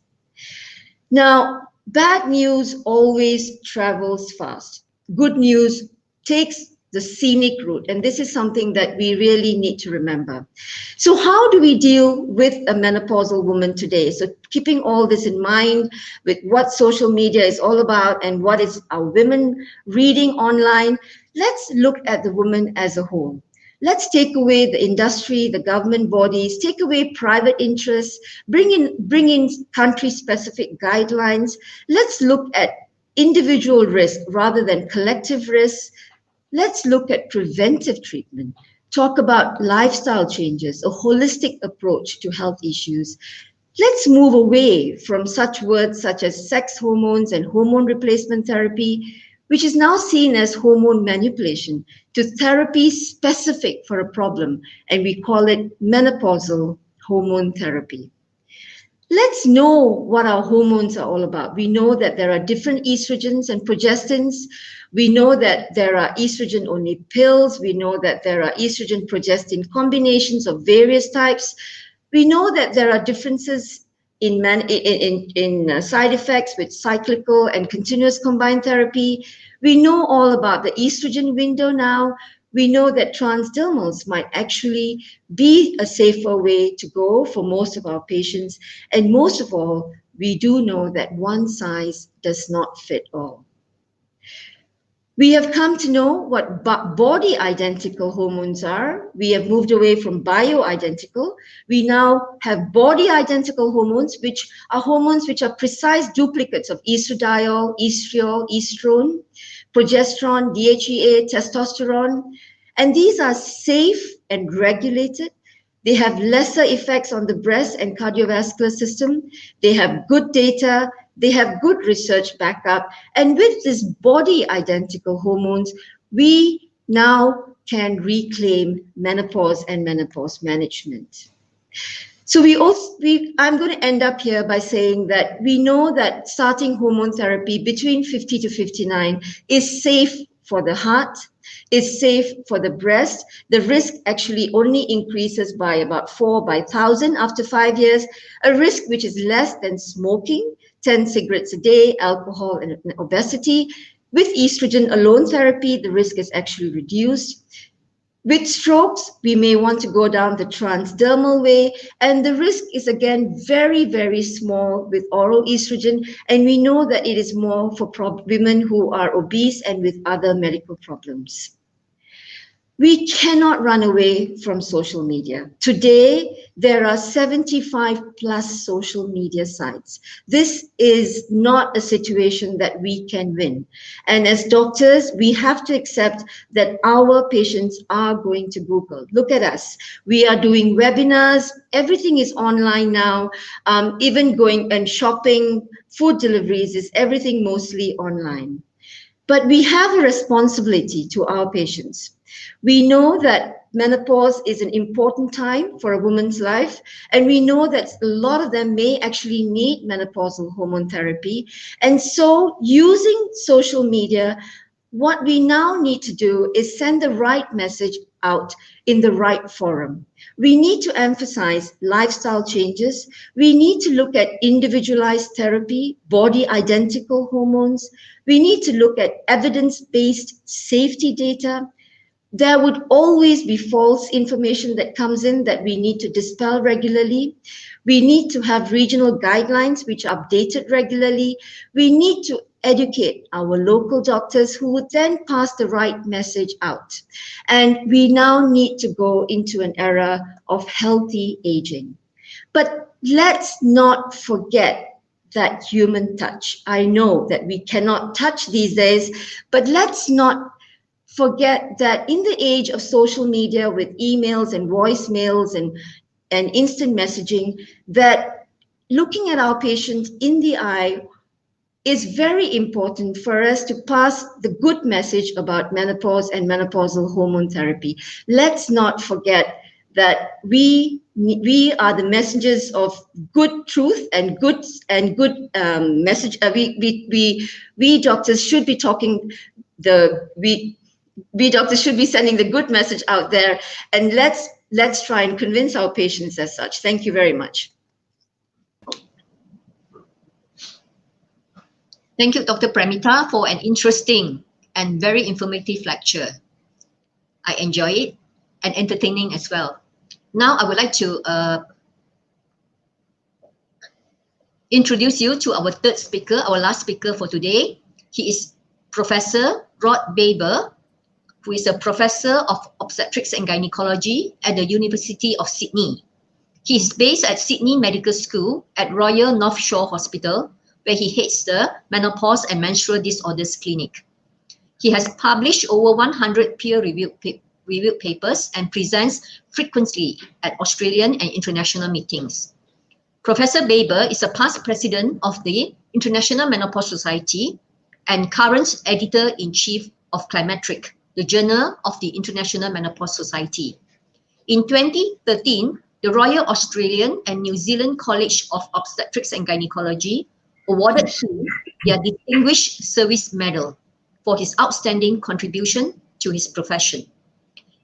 Now, bad news always travels fast. Good news takes the scenic route, and this is something that we really need to remember. So how do we deal with a menopausal woman today? So keeping all this in mind with what social media is all about and what is our women reading online, let's look at the woman as a whole. Let's take away the industry, the government bodies, take away private interests, bring in country-specific guidelines. Let's look at individual risk rather than collective risks. Let's look at preventive treatment, talk about lifestyle changes, a holistic approach to health issues. Let's move away from such words such as sex hormones and hormone replacement therapy, which is now seen as hormone manipulation, to therapy specific for a problem, and we call it menopausal hormone therapy. Let's know what our hormones are all about. We know that there are different estrogens and progestins. We know that there are estrogen-only pills. We know that there are estrogen-progestin combinations of various types. We know that there are differences in side effects with cyclical and continuous combined therapy. We know all about the estrogen window now. We know that transdermals might actually be a safer way to go for most of our patients. And most of all, we do know that one size does not fit all. We have come to know what body identical hormones are. We have moved away from bioidentical. We now have body identical hormones, which are hormones which are precise duplicates of estradiol, estriol, estrone, progesterone, DHEA, testosterone. And these are safe and regulated. They have lesser effects on the breast and cardiovascular system. They have good data. They have good research backup. And with this body identical hormones, we now can reclaim menopause and menopause management. So I'm going to end up here by saying that we know that starting hormone therapy between 50 to 59 is safe for the heart, is safe for the breast. The risk actually only increases by about 4 by 1,000 after 5 years, a risk which is less than smoking, 10 cigarettes a day, alcohol, and obesity. With estrogen alone therapy, the risk is actually reduced. With strokes, we may want to go down the transdermal way, and the risk is again very, very small with oral estrogen, and we know that it is more for women who are obese and with other medical problems. We cannot run away from social media. Today, there are 75 plus social media sites. This is not a situation that we can win. And as doctors, we have to accept that our patients are going to Google. Look at us. We are doing webinars. Everything is online now. Even going and shopping, food deliveries is everything mostly online. But we have a responsibility to our patients. We know that menopause is an important time for a woman's life, and we know that a lot of them may actually need menopausal hormone therapy. And so using social media, what we now need to do is send the right message out in the right forum. We need to emphasize lifestyle changes. We need to look at individualized therapy, body identical hormones. We need to look at evidence-based safety data. There would always be false information that comes in that we need to dispel regularly. We need to have regional guidelines which are updated regularly. We need to educate our local doctors who would then pass the right message out. And we now need to go into an era of healthy aging. But let's not forget that human touch. I know that we cannot touch these days, but let's not forget that in the age of social media with emails and voicemails and instant messaging, that looking at our patients in the eye is very important for us to pass the good message about menopause and menopausal hormone therapy. Let's not forget that we are the messengers of good truth and good message. We doctors should be talking we doctors should be sending the good message out there, and let's try and convince our patients as such. Thank you very much.
Thank you, Dr. Premitha, for an interesting and very informative lecture. I enjoy it and entertaining as well. Now I would like to introduce you to our third speaker, our last speaker for today. He is Professor Rod Baber, who is a Professor of Obstetrics and Gynaecology at the University of Sydney. He is based at Sydney Medical School at Royal North Shore Hospital, where he heads the Menopause and Menstrual Disorders Clinic. He has published over 100 peer-reviewed papers and presents frequently at Australian and international meetings. Professor Baber is a past president of the International Menopause Society and current editor-in-chief of Climatric, the Journal of the International Menopause Society. In 2013, the Royal Australian and New Zealand College of Obstetrics and Gynaecology awarded him their Distinguished Service Medal for his outstanding contribution to his profession.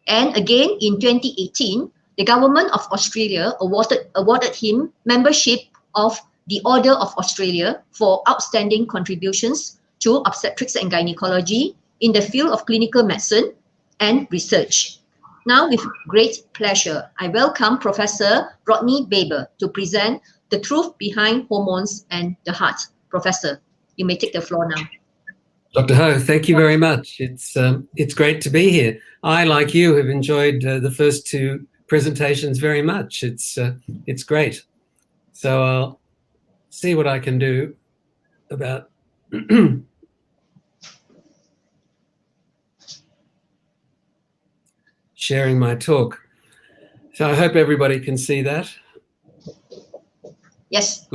And again, in 2018, the Government of Australia awarded him membership of the Order of Australia for outstanding contributions to obstetrics and gynecology in the field of clinical medicine and research. Now, with great pleasure, I welcome Professor Rodney Baber to present the truth behind hormones and the heart. Professor, you may take the floor now.
Dr. Ho, thank you very much. It's great to be here. I, like you, have enjoyed the first two presentations very much. It's great. So I'll see what I can do about sharing my talk. So I hope everybody can see that.
Yes.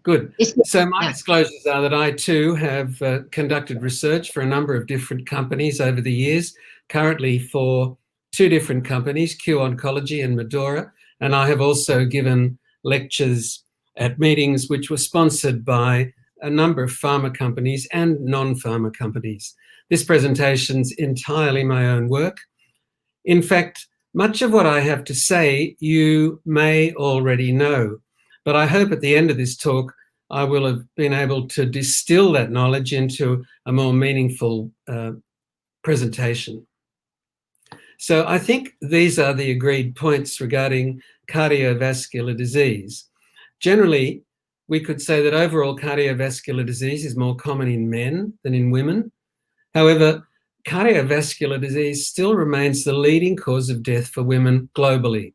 Good. So my disclosures are that I too have conducted research for a number of different companies over the years, currently for two different companies, Q Oncology and Medora, and I have also given lectures at meetings which were sponsored by a number of pharma companies and non-pharma companies. This presentation's entirely my own work. In fact, much of what I have to say you may already know, but I hope at the end of this talk I will have been able to distill that knowledge into a more meaningful presentation. So I think these are the agreed points regarding cardiovascular disease. Generally, we could say that overall cardiovascular disease is more common in men than in women. However, cardiovascular disease still remains the leading cause of death for women globally.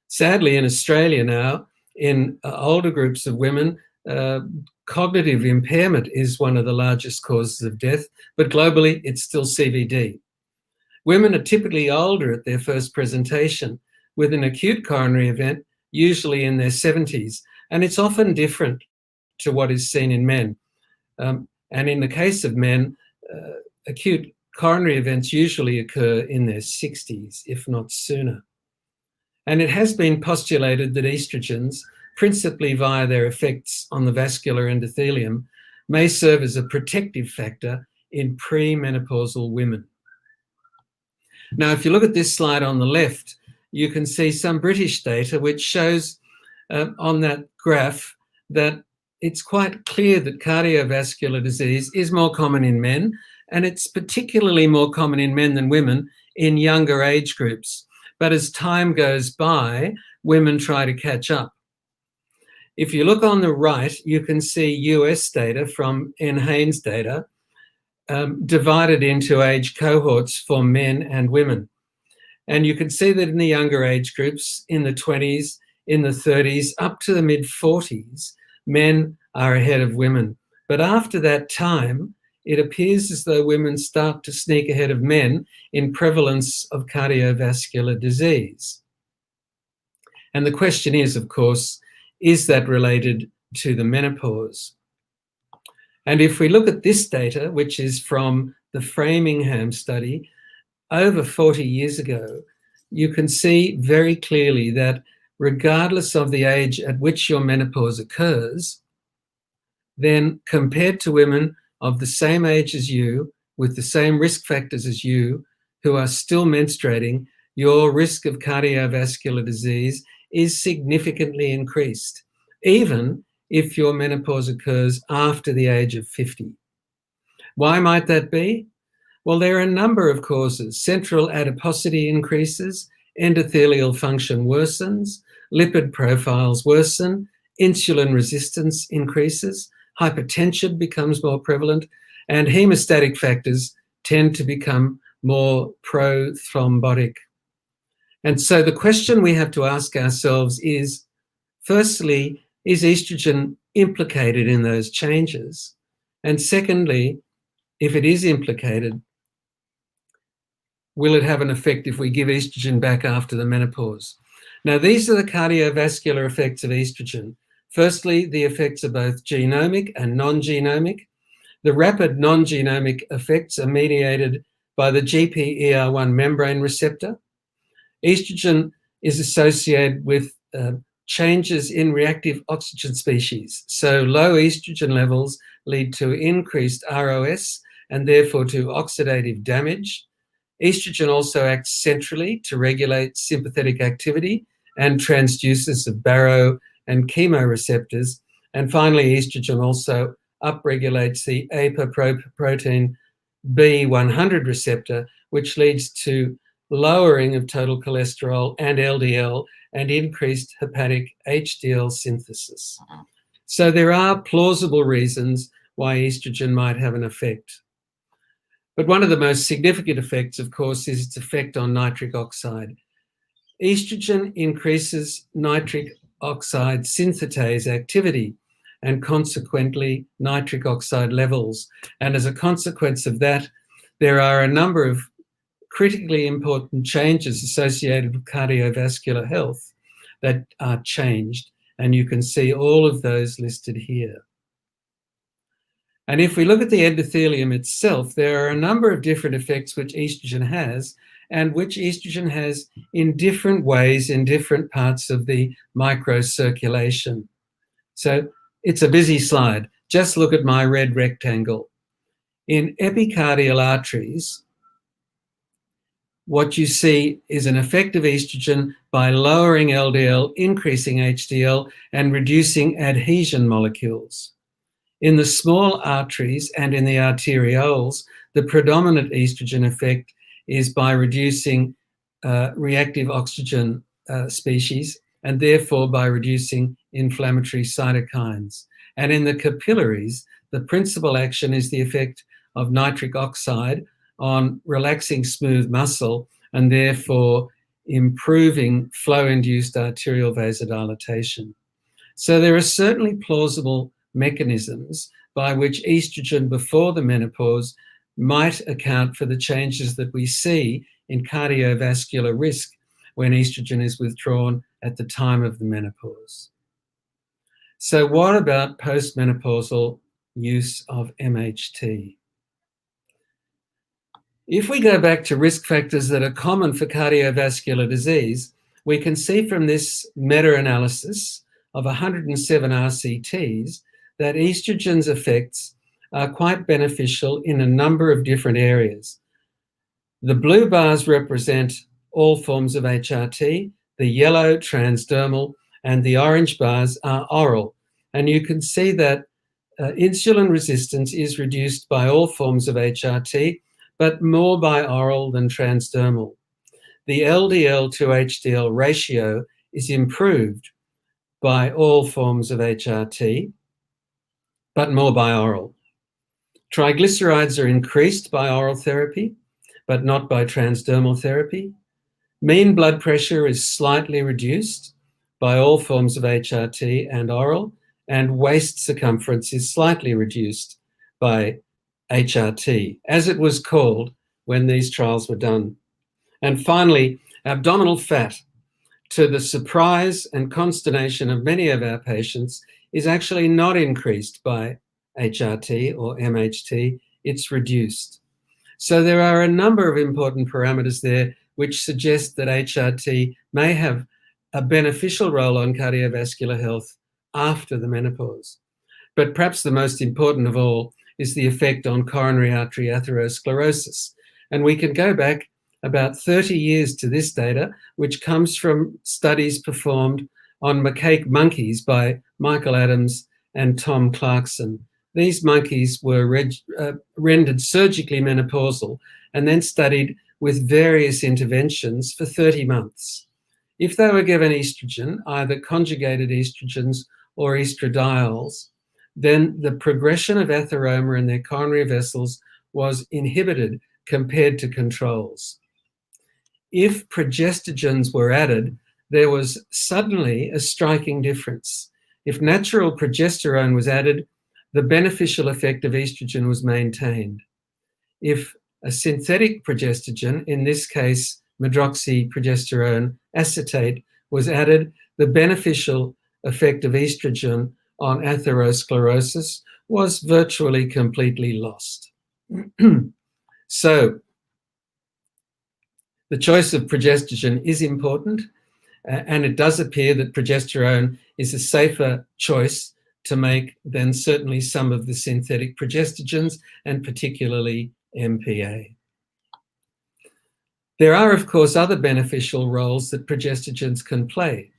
Sadly, in Australia now, in older groups of women, cognitive impairment is one of the largest causes of death, but globally it's still CVD. Women are typically older at their first presentation with an acute coronary event, usually in their 70s, and it's often different to what is seen in men. And in the case of men, acute coronary events usually occur in their 60s, if not sooner. And it has been postulated that estrogens, principally via their effects on the vascular endothelium, may serve as a protective factor in premenopausal women. Now, if you look at this slide on the left, you can see some British data which shows on that graph that it's quite clear that cardiovascular disease is more common in men, and it's particularly more common in men than women in younger age groups. But as time goes by, women try to catch up. If you look on the right, you can see US data from NHANES data divided into age cohorts for men and women. And you can see that in the younger age groups, in the 20s, in the 30s, up to the mid-40s, men are ahead of women. But after that time, it appears as though women start to sneak ahead of men in prevalence of cardiovascular disease. And the question is, of course, is that related to the menopause? And if we look at this data, which is from the Framingham study, over 40 years ago, you can see very clearly that regardless of the age at which your menopause occurs, then compared to women of the same age as you, with the same risk factors as you, who are still menstruating, your risk of cardiovascular disease is significantly increased, even if your menopause occurs after the age of 50. Why might that be? Well, there are a number of causes. Central adiposity increases, endothelial function worsens, lipid profiles worsen, insulin resistance increases, hypertension becomes more prevalent, and hemostatic factors tend to become more prothrombotic. And so the question we have to ask ourselves is, firstly, is estrogen implicated in those changes? And secondly, if it is implicated, will it have an effect if we give estrogen back after the menopause? Now, these are the cardiovascular effects of estrogen. Firstly, the effects are both genomic and non-genomic. The rapid non-genomic effects are mediated by the GPER1 membrane receptor. Estrogen is associated with changes in reactive oxygen species. So low estrogen levels lead to increased ROS and therefore to oxidative damage. Estrogen also acts centrally to regulate sympathetic activity and transducers of baro and chemoreceptors. And finally, estrogen also upregulates the apoprotein B100 receptor, which leads to lowering of total cholesterol and LDL and increased hepatic HDL synthesis. So there are plausible reasons why estrogen might have an effect. But one of the most significant effects, of course, is its effect on nitric oxide. Estrogen increases nitric oxide synthetase activity and consequently nitric oxide levels. And as a consequence of that, there are a number of critically important changes associated with cardiovascular health that are changed. And you can see all of those listed here. And if we look at the endothelium itself, there are a number of different effects which estrogen has, and which estrogen has in different ways in different parts of the microcirculation. So it's a busy slide. Just look at my red rectangle. In epicardial arteries, what you see is an effect of estrogen by lowering LDL, increasing HDL, and reducing adhesion molecules. In the small arteries and in the arterioles, the predominant estrogen effect is by reducing reactive oxygen species and therefore by reducing inflammatory cytokines. And in the capillaries, the principal action is the effect of nitric oxide on relaxing smooth muscle and therefore improving flow-induced arterial vasodilatation. So there are certainly plausible mechanisms by which estrogen before the menopause might account for the changes that we see in cardiovascular risk when estrogen is withdrawn at the time of the menopause. So what about postmenopausal use of MHT? If we go back to risk factors that are common for cardiovascular disease, we can see from this meta-analysis of 107 RCTs that estrogen's effects are quite beneficial in a number of different areas. The blue bars represent all forms of HRT, the yellow transdermal, and the orange bars are oral. And you can see that insulin resistance is reduced by all forms of HRT, but more by oral than transdermal. The LDL to HDL ratio is improved by all forms of HRT, but more by oral. Triglycerides are increased by oral therapy, but not by transdermal therapy. Mean blood pressure is slightly reduced by all forms of HRT and oral, and waist circumference is slightly reduced by HRT, as it was called when these trials were done. And finally, abdominal fat, to the surprise and consternation of many of our patients, is actually not increased by HRT or MHT, it's reduced. So there are a number of important parameters there which suggest that HRT may have a beneficial role on cardiovascular health after the menopause. But perhaps the most important of all is the effect on coronary artery atherosclerosis. And we can go back about 30 years to this data, which comes from studies performed on macaque monkeys by Michael Adams and Tom Clarkson. These monkeys were rendered surgically menopausal and then studied with various interventions for 30 months. If they were given estrogen, either conjugated estrogens or estradiols, then the progression of atheroma in their coronary vessels was inhibited compared to controls. If progestogens were added, there was suddenly a striking difference. If natural progesterone was added, the beneficial effect of estrogen was maintained. If a synthetic progestogen, in this case medroxyprogesterone acetate, was added, the beneficial effect of estrogen on atherosclerosis was virtually completely lost. So the choice of progestogen is important, and it does appear that progesterone is a safer choice to make than certainly some of the synthetic progestogens, and particularly MPA. There are, of course, other beneficial roles that progestogens can play.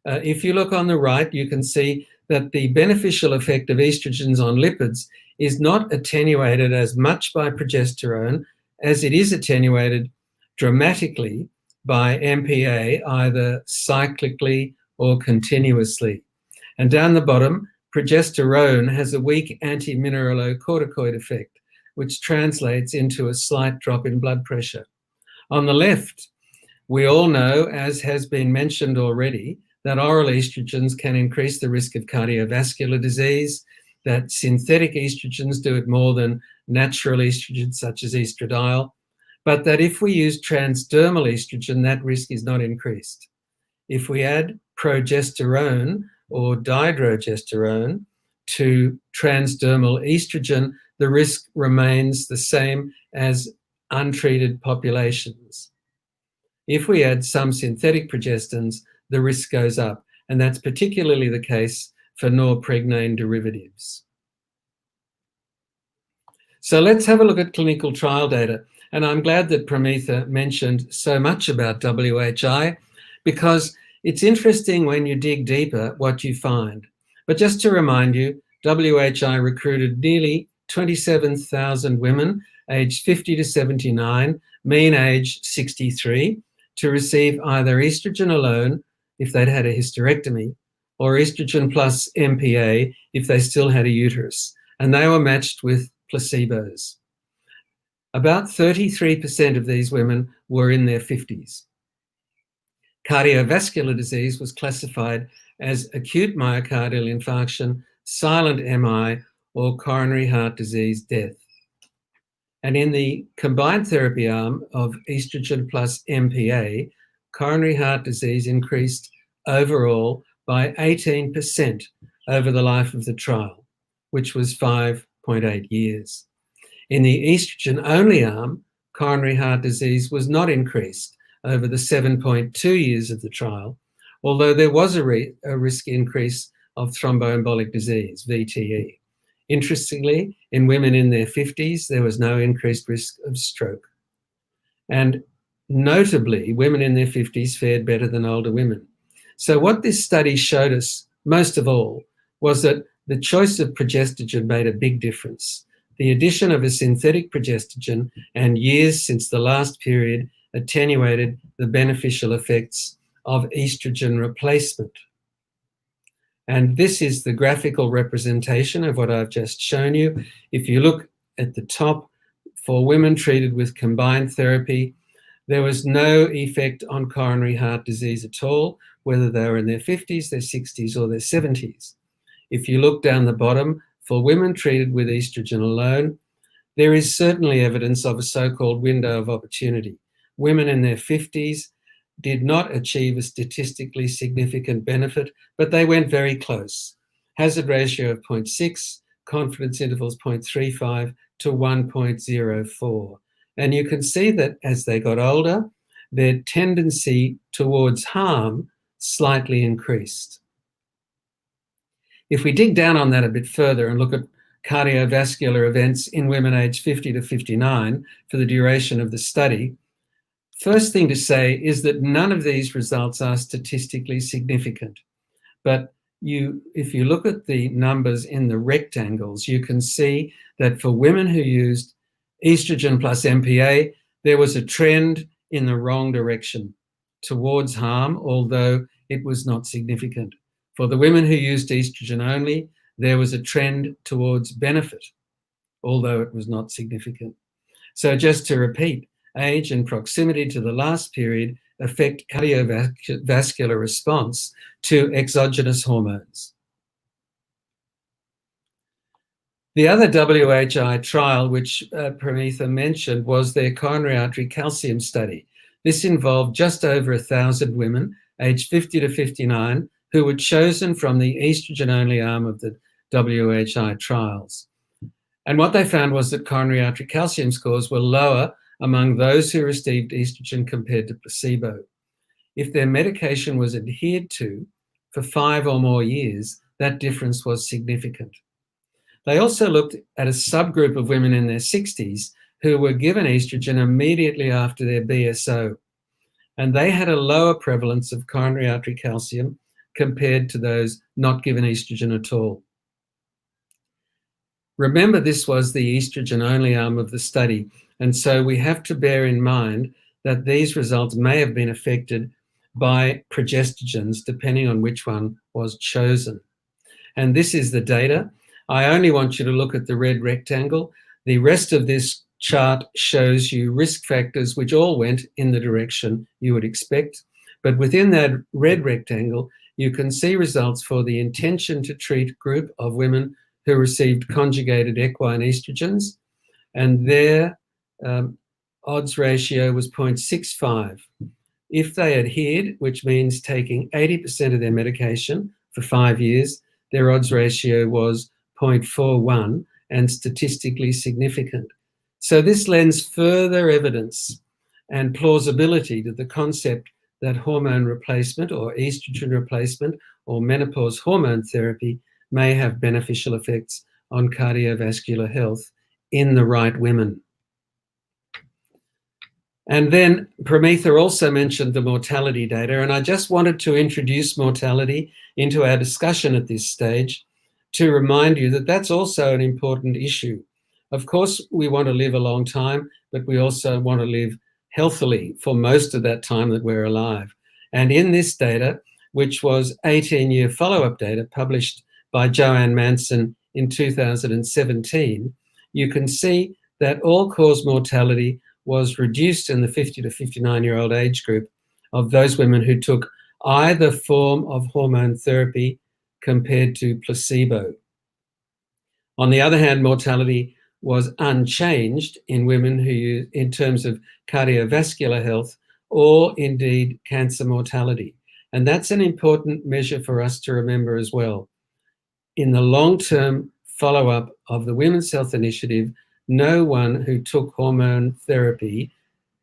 If you look on the right, you can see that the beneficial effect of estrogens on lipids is not attenuated as much by progesterone as it is attenuated dramatically by MPA, either cyclically or continuously. And down the bottom, progesterone has a weak anti-mineralocorticoid effect, which translates into a slight drop in blood pressure. On the left, we all know, as has been mentioned already, that oral estrogens can increase the risk of cardiovascular disease, that synthetic estrogens do it more than natural estrogens such as estradiol, but that if we use transdermal estrogen, that risk is not increased. If we add progesterone or dihydrogesterone to transdermal estrogen, the risk remains the same as untreated populations. If we add some synthetic progestins, the risk goes up, and that's particularly the case for norpregnane derivatives. So let's have a look at clinical trial data. And I'm glad that Premitha mentioned so much about WHI, because it's interesting when you dig deeper what you find. But just to remind you, WHI recruited nearly 27,000 women aged 50 to 79, mean age 63, to receive either estrogen alone if they'd had a hysterectomy, or estrogen plus MPA if they still had a uterus, and they were matched with placebos. About 33% of these women were in their 50s. Cardiovascular disease was classified as acute myocardial infarction, silent MI, or coronary heart disease death. And in the combined therapy arm of estrogen plus MPA, coronary heart disease increased overall by 18% over the life of the trial, which was 5.8 years. In the estrogen-only arm, coronary heart disease was not increased over the 7.2 years of the trial, although there was a risk increase of thromboembolic disease, VTE. Interestingly, in women in their 50s, there was no increased risk of stroke. And notably, women in their 50s fared better than older women. So what this study showed us, most of all, was that the choice of progestogen made a big difference. The addition of a synthetic progestogen and years since the last period attenuated the beneficial effects of estrogen replacement. And this is the graphical representation of what I've just shown you. If you look at the top, for women treated with combined therapy, there was no effect on coronary heart disease at all, whether they were in their 50s, their 60s, or their 70s. If you look down the bottom, for women treated with estrogen alone, there is certainly evidence of a so-called window of opportunity. Women in their 50s did not achieve a statistically significant benefit, but they went very close. Hazard ratio of 0.6, confidence intervals 0.35 to 1.04. And you can see that as they got older, their tendency towards harm slightly increased. If we dig down on that a bit further and look at cardiovascular events in women aged 50 to 59 for the duration of the study, first thing to say is that none of these results are statistically significant. But if you look at the numbers in the rectangles, you can see that for women who used estrogen plus MPA, there was a trend in the wrong direction towards harm, although it was not significant. For the women who used estrogen only, there was a trend towards benefit, although it was not significant. So just to repeat, age and proximity to the last period affect cardiovascular response to exogenous hormones. The other WHI trial, which Premitha mentioned, was their coronary artery calcium study. This involved just over 1,000 women aged 50 to 59 who were chosen from the estrogen-only arm of the WHI trials. And what they found was that coronary artery calcium scores were lower among those who received estrogen compared to placebo. If their medication was adhered to for 5 or more years, that difference was significant. They also looked at a subgroup of women in their 60s who were given estrogen immediately after their BSO, and they had a lower prevalence of coronary artery calcium compared to those not given estrogen at all. Remember, this was the estrogen-only arm of the study, and so we have to bear in mind that these results may have been affected by progestogens, depending on which one was chosen. And this is the data. I only want you to look at the red rectangle. The rest of this chart shows you risk factors which all went in the direction you would expect. But within that red rectangle, you can see results for the intention to treat group of women who received conjugated equine estrogens, and their odds ratio was 0.65. If they adhered, which means taking 80% of their medication for 5 years, their odds ratio was 0.41 and statistically significant. So this lends further evidence and plausibility to the concept that hormone replacement or estrogen replacement or menopause hormone therapy may have beneficial effects on cardiovascular health in the right women. And then Premitha also mentioned the mortality data, and I just wanted to introduce mortality into our discussion at this stage to remind you that that's also an important issue. Of course, we want to live a long time, but we also want to live healthily for most of that time that we're alive. And in this data, which was 18-year follow-up data published by Joanne Manson in 2017, you can see that all-cause mortality was reduced in the 50 to 59-year-old age group of those women who took either form of hormone therapy compared to placebo. On the other hand, mortality was unchanged in women who, in terms of cardiovascular health or indeed cancer mortality. And that's an important measure for us to remember as well. In the long-term follow-up of the Women's Health Initiative, no one who took hormone therapy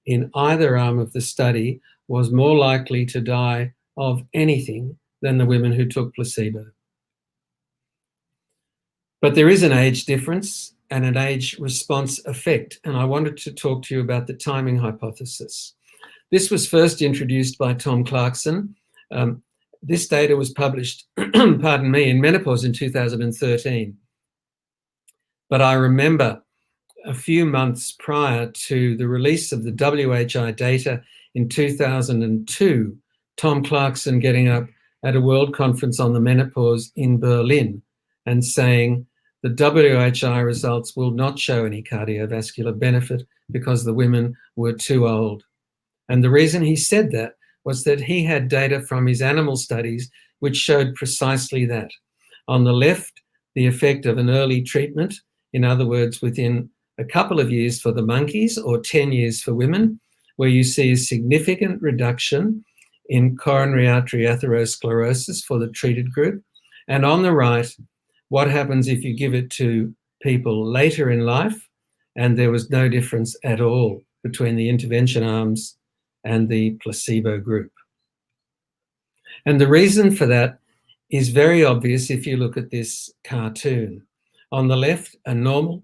in either arm of the study was more likely to die of anything than the women who took placebo. But there is an age difference and an age response effect, and I wanted to talk to you about the timing hypothesis. This was first introduced by Tom Clarkson. This data was published, pardon me, in Menopause in 2013. But I remember a few months prior to the release of the WHI data in 2002, Tom Clarkson getting up at a World Conference on the Menopause in Berlin and saying the WHI results will not show any cardiovascular benefit because the women were too old. And the reason he said that was that he had data from his animal studies which showed precisely that. On the left, the effect of an early treatment, in other words, within a couple of years for the monkeys or 10 years for women, where you see a significant reduction in coronary artery atherosclerosis for the treated group. And on the right, what happens if you give it to people later in life, and there was no difference at all between the intervention arms and the placebo group. And the reason for that is very obvious if you look at this cartoon. On the left, a normal,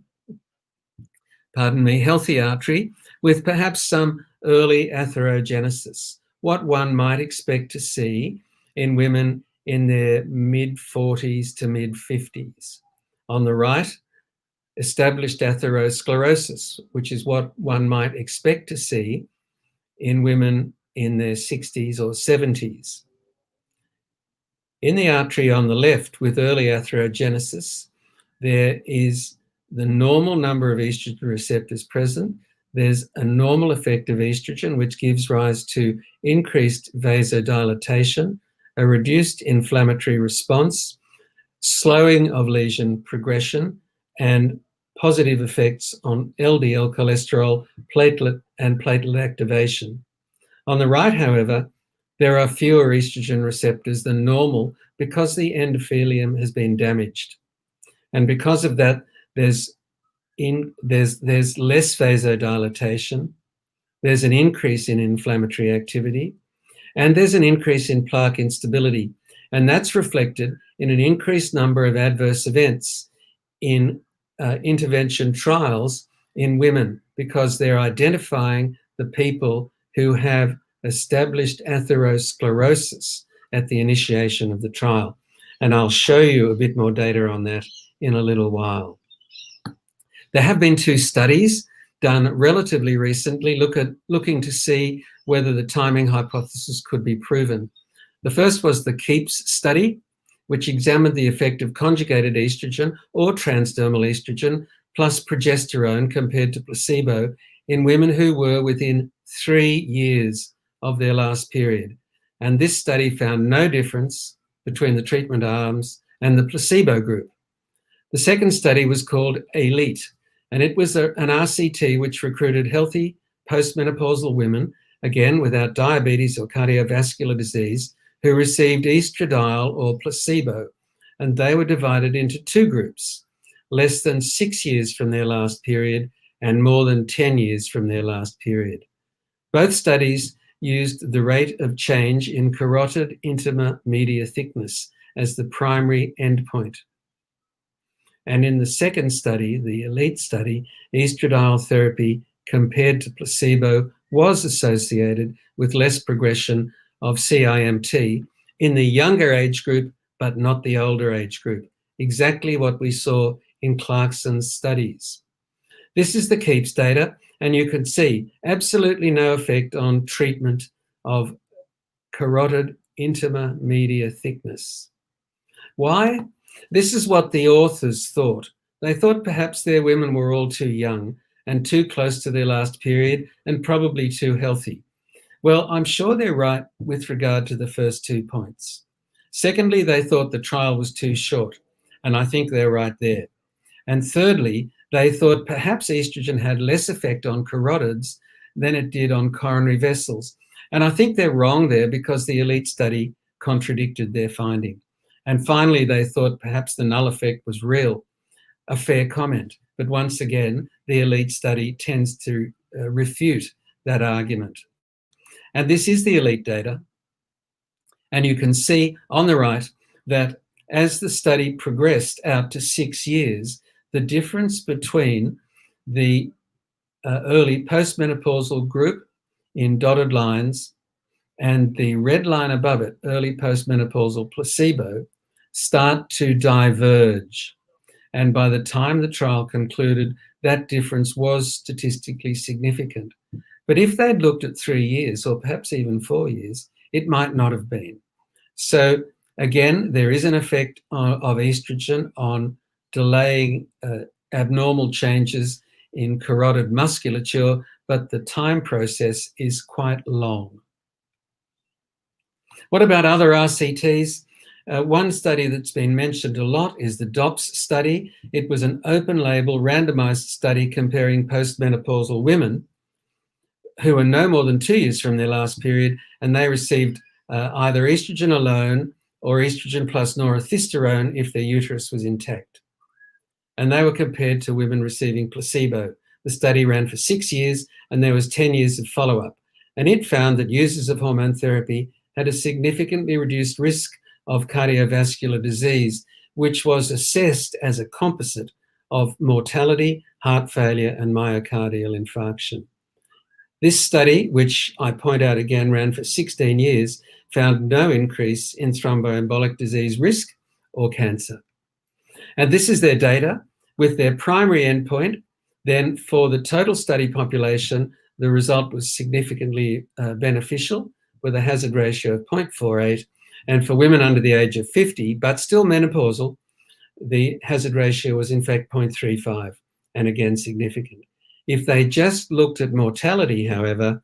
healthy artery with perhaps some early atherogenesis, what one might expect to see in women in their mid-40s to mid-50s. On the right, established atherosclerosis, which is what one might expect to see in women in their 60s or 70s. In the artery on the left with early atherogenesis, there is the normal number of estrogen receptors present. There's a normal effect of estrogen, which gives rise to increased vasodilatation, a reduced inflammatory response, slowing of lesion progression, and positive effects on LDL cholesterol, platelet, and platelet activation. On the right, however, there are fewer estrogen receptors than normal because the endothelium has been damaged. And because of that, there's less vasodilatation, there's an increase in inflammatory activity, and there's an increase in plaque instability. And that's reflected in an increased number of adverse events in intervention trials in women, because they're identifying the people who have established atherosclerosis at the initiation of the trial. And I'll show you a bit more data on that in a little while. There have been 2 studies done relatively recently looking to see whether the timing hypothesis could be proven. The first was the KEEPS study, which examined the effect of conjugated estrogen or transdermal estrogen plus progesterone compared to placebo in women who were within 3 years of their last period. And this study found no difference between the treatment arms and the placebo group. The second study was called ELITE, and it was an RCT which recruited healthy postmenopausal women, again without diabetes or cardiovascular disease, who received estradiol or placebo, and they were divided into 2 groups, less than 6 years from their last period and more than 10 years from their last period. Both studies used the rate of change in carotid intima media thickness as the primary endpoint. And in the second study, the ELITE study, estradiol therapy compared to placebo was associated with less progression of CIMT in the younger age group, but not the older age group, exactly what we saw in Clarkson's studies. This is the KEEPS data, and you can see absolutely no effect on treatment of carotid intima media thickness. Why? This is what the authors thought. They thought perhaps their women were all too young and too close to their last period and probably too healthy. Well, I'm sure they're right with regard to the first 2 points. Secondly, they thought the trial was too short, and I think they're right there. And thirdly, they thought perhaps estrogen had less effect on carotids than it did on coronary vessels. And I think they're wrong there because the ELITE study contradicted their finding. And finally, they thought perhaps the null effect was real, a fair comment. But once again, the ELITE study tends to refute that argument. And this is the ELITE data. And you can see on the right that as the study progressed out to 6 years, the difference between the early postmenopausal group in dotted lines and the red line above it, early postmenopausal placebo, start to diverge. And by the time the trial concluded, that difference was statistically significant. But if they'd looked at 3 years or perhaps even 4 years, it might not have been. So again, there is an effect of estrogen on delaying abnormal changes in carotid musculature, but the time process is quite long. What about other RCTs? One study that's been mentioned a lot is the DOPS study. It was an open-label, randomized study comparing postmenopausal women who were no more than 2 years from their last period, and they received either estrogen alone or estrogen plus norethisterone if their uterus was intact. And they were compared to women receiving placebo. The study ran for 6 years, and there was 10 years of follow-up. And it found that users of hormone therapy had a significantly reduced risk of cardiovascular disease, which was assessed as a composite of mortality, heart failure, and myocardial infarction. This study, which I point out again ran for 16 years, found no increase in thromboembolic disease risk or cancer. And this is their data with their primary endpoint. Then for the total study population, the result was significantly beneficial with a hazard ratio of 0.48. And for women under the age of 50, but still menopausal, the hazard ratio was in fact 0.35, and again significant. If they just looked at mortality, however,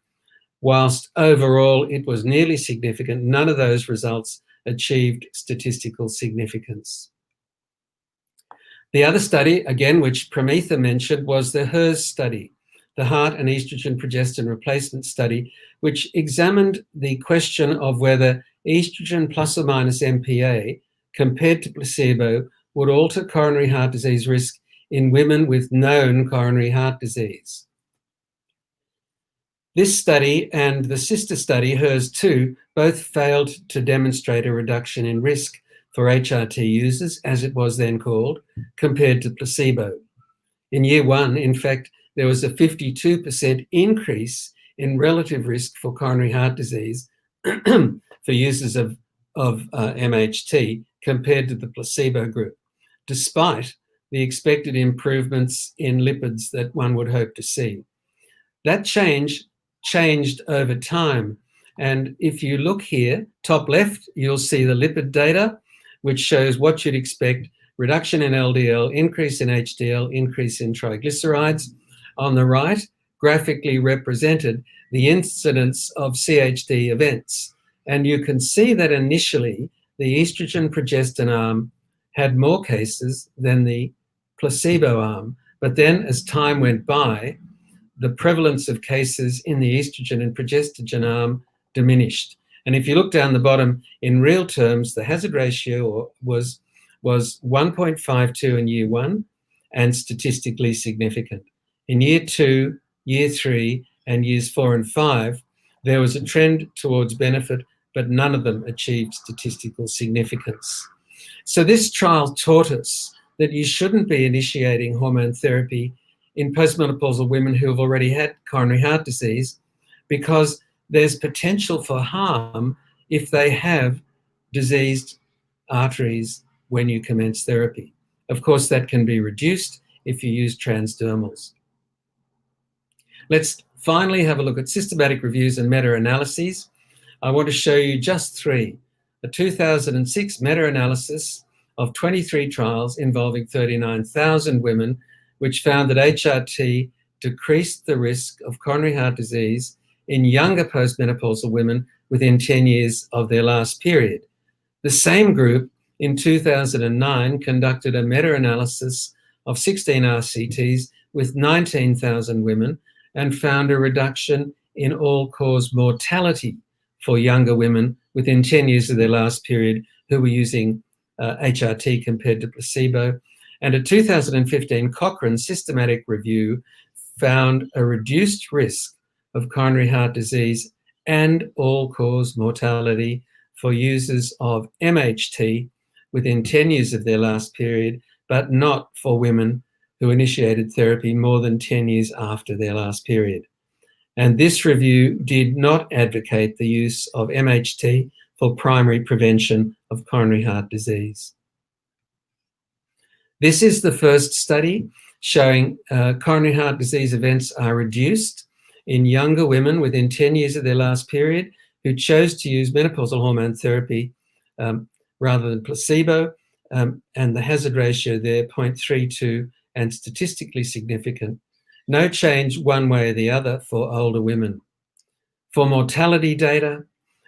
whilst overall it was nearly significant, none of those results achieved statistical significance. The other study, again, which Premitha mentioned, was the HERS study, the Heart and Estrogen Progestin Replacement Study, which examined the question of whether estrogen plus or minus MPA compared to placebo would alter coronary heart disease risk in women with known coronary heart disease. This study and the sister study, HERS-2, both failed to demonstrate a reduction in risk for HRT users, as it was then called, compared to placebo. In year one, in fact, there was a 52% increase in relative risk for coronary heart disease for users of MHT compared to the placebo group, despite the expected improvements in lipids that one would hope to see. That changed over time. And if you look here, top left, you'll see the lipid data, which shows what you'd expect: reduction in LDL, increase in HDL, increase in triglycerides. On the right, graphically represented the incidence of CHD events. And you can see that initially the estrogen progestin arm had more cases than the placebo arm. But then as time went by, the prevalence of cases in the estrogen and progestogen arm diminished. And if you look down the bottom, in real terms, the hazard ratio was 1.52 in year one and statistically significant. In year two, year three, and years 4 and 5, there was a trend towards benefit, but none of them achieved statistical significance. So this trial taught us that you shouldn't be initiating hormone therapy in postmenopausal women who have already had coronary heart disease, because there's potential for harm if they have diseased arteries when you commence therapy. Of course, that can be reduced if you use transdermals. Let's finally have a look at systematic reviews and meta-analyses. I want to show you just 3. A 2006 meta-analysis of 23 trials involving 39,000 women, which found that HRT decreased the risk of coronary heart disease in younger postmenopausal women within 10 years of their last period. The same group in 2009 conducted a meta-analysis of 16 RCTs with 19,000 women and found a reduction in all-cause mortality for younger women within 10 years of their last period who were using HRT compared to placebo. And a 2015 Cochrane systematic review found a reduced risk of coronary heart disease and all-cause mortality for users of MHT within 10 years of their last period, but not for women who initiated therapy more than 10 years after their last period. And this review did not advocate the use of MHT for primary prevention of coronary heart disease. This is the first study showing coronary heart disease events are reduced in younger women within 10 years of their last period who chose to use menopausal hormone therapy rather than placebo, and the hazard ratio there 0.32 and statistically significant. No change one way or the other for older women. For mortality data,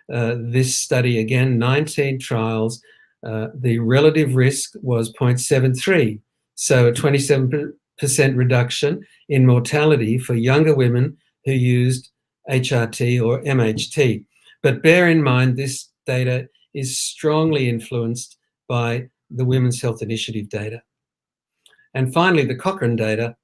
this study, again, 19 trials, the relative risk was 0.73, so a 27% reduction in mortality for younger women who used HRT or MHT. But bear in mind, this data is strongly influenced by the Women's Health Initiative data. And finally, the Cochrane data,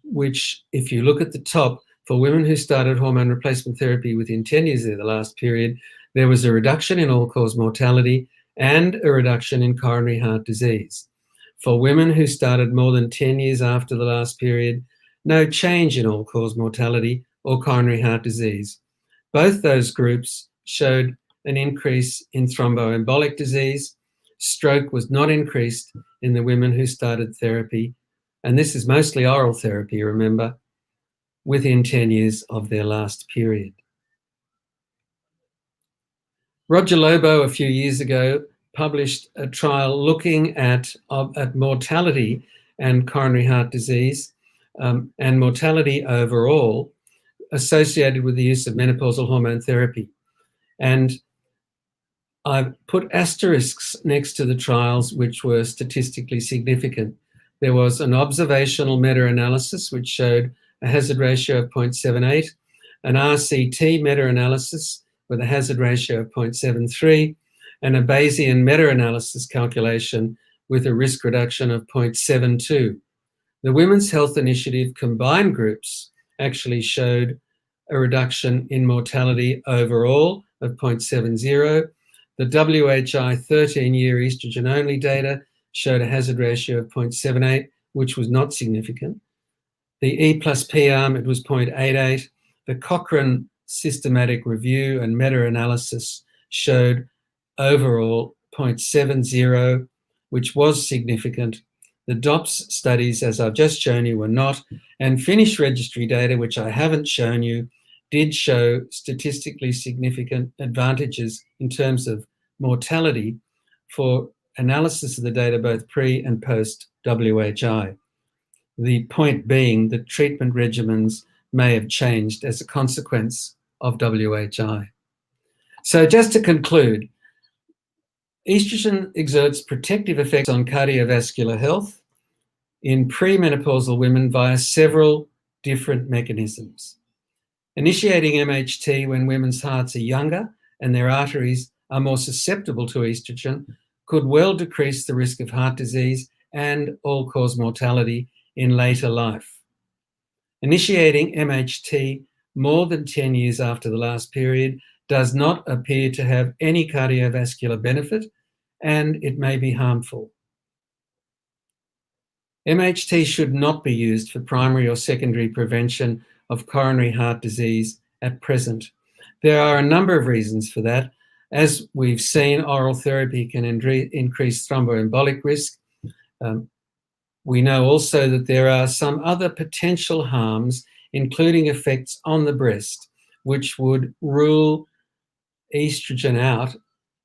which, if you look at the top, for women who started hormone replacement therapy within 10 years of the last period, there was a reduction in all-cause mortality and a reduction in coronary heart disease. For women who started more than 10 years after the last period, no change in all-cause mortality or coronary heart disease. Both those groups showed an increase in thromboembolic disease. Stroke was not increased in the women who started therapy, and this is mostly oral therapy, remember, within 10 years of their last period. Roger Lobo, a few years ago, published a trial looking at mortality and coronary heart disease and mortality overall associated with the use of menopausal hormone therapy. And I've put asterisks next to the trials which were statistically significant. There was an observational meta-analysis which showed a hazard ratio of 0.78, an RCT meta-analysis with a hazard ratio of 0.73, and a Bayesian meta-analysis calculation with a risk reduction of 0.72. The Women's Health Initiative combined groups actually showed a reduction in mortality overall of 0.70. The WHI 13-year estrogen-only data showed a hazard ratio of 0.78, which was not significant. The E plus P arm, it was 0.88. The Cochrane systematic review and meta-analysis showed overall 0.70, which was significant. The DOPS studies, as I've just shown you, were not. And Finnish registry data, which I haven't shown you, did show statistically significant advantages in terms of mortality for analysis of the data both pre and post WHI. The point being that treatment regimens may have changed as a consequence of WHI. So just to conclude, estrogen exerts protective effects on cardiovascular health in premenopausal women via several different mechanisms. Initiating MHT when women's hearts are younger and their arteries are more susceptible to estrogen could well decrease the risk of heart disease and all-cause mortality in later life. Initiating MHT more than 10 years after the last period does not appear to have any cardiovascular benefit, and it may be harmful. MHT should not be used for primary or secondary prevention of coronary heart disease at present. There are a number of reasons for that. As we've seen, oral therapy can increase thromboembolic risk. We know also that there are some other potential harms, including effects on the breast, which would rule estrogen out,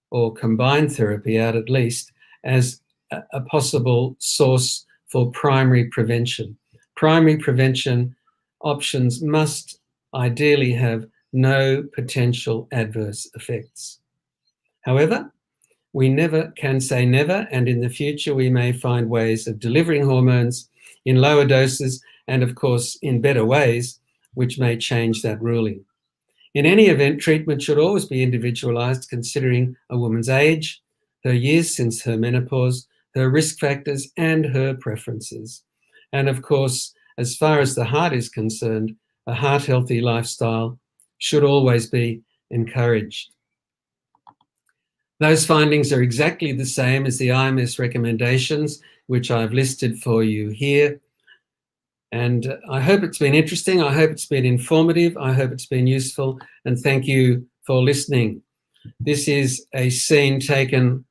or combined therapy out at least, as a possible source for primary prevention. Primary prevention options must ideally have no potential adverse effects. However, we never can say never, and in the future we may find ways of delivering hormones in lower doses and, of course, in better ways, which may change that ruling. In any event, treatment should always be individualized, considering a woman's age, her years since her menopause, her risk factors, and her preferences. And of course, as far as the heart is concerned, a heart-healthy lifestyle should always be encouraged. Those findings are exactly the same as the IMS recommendations, which I've listed for you here. And I hope it's been interesting. I hope it's been informative. I hope it's been useful. And thank you for listening. This is a scene taken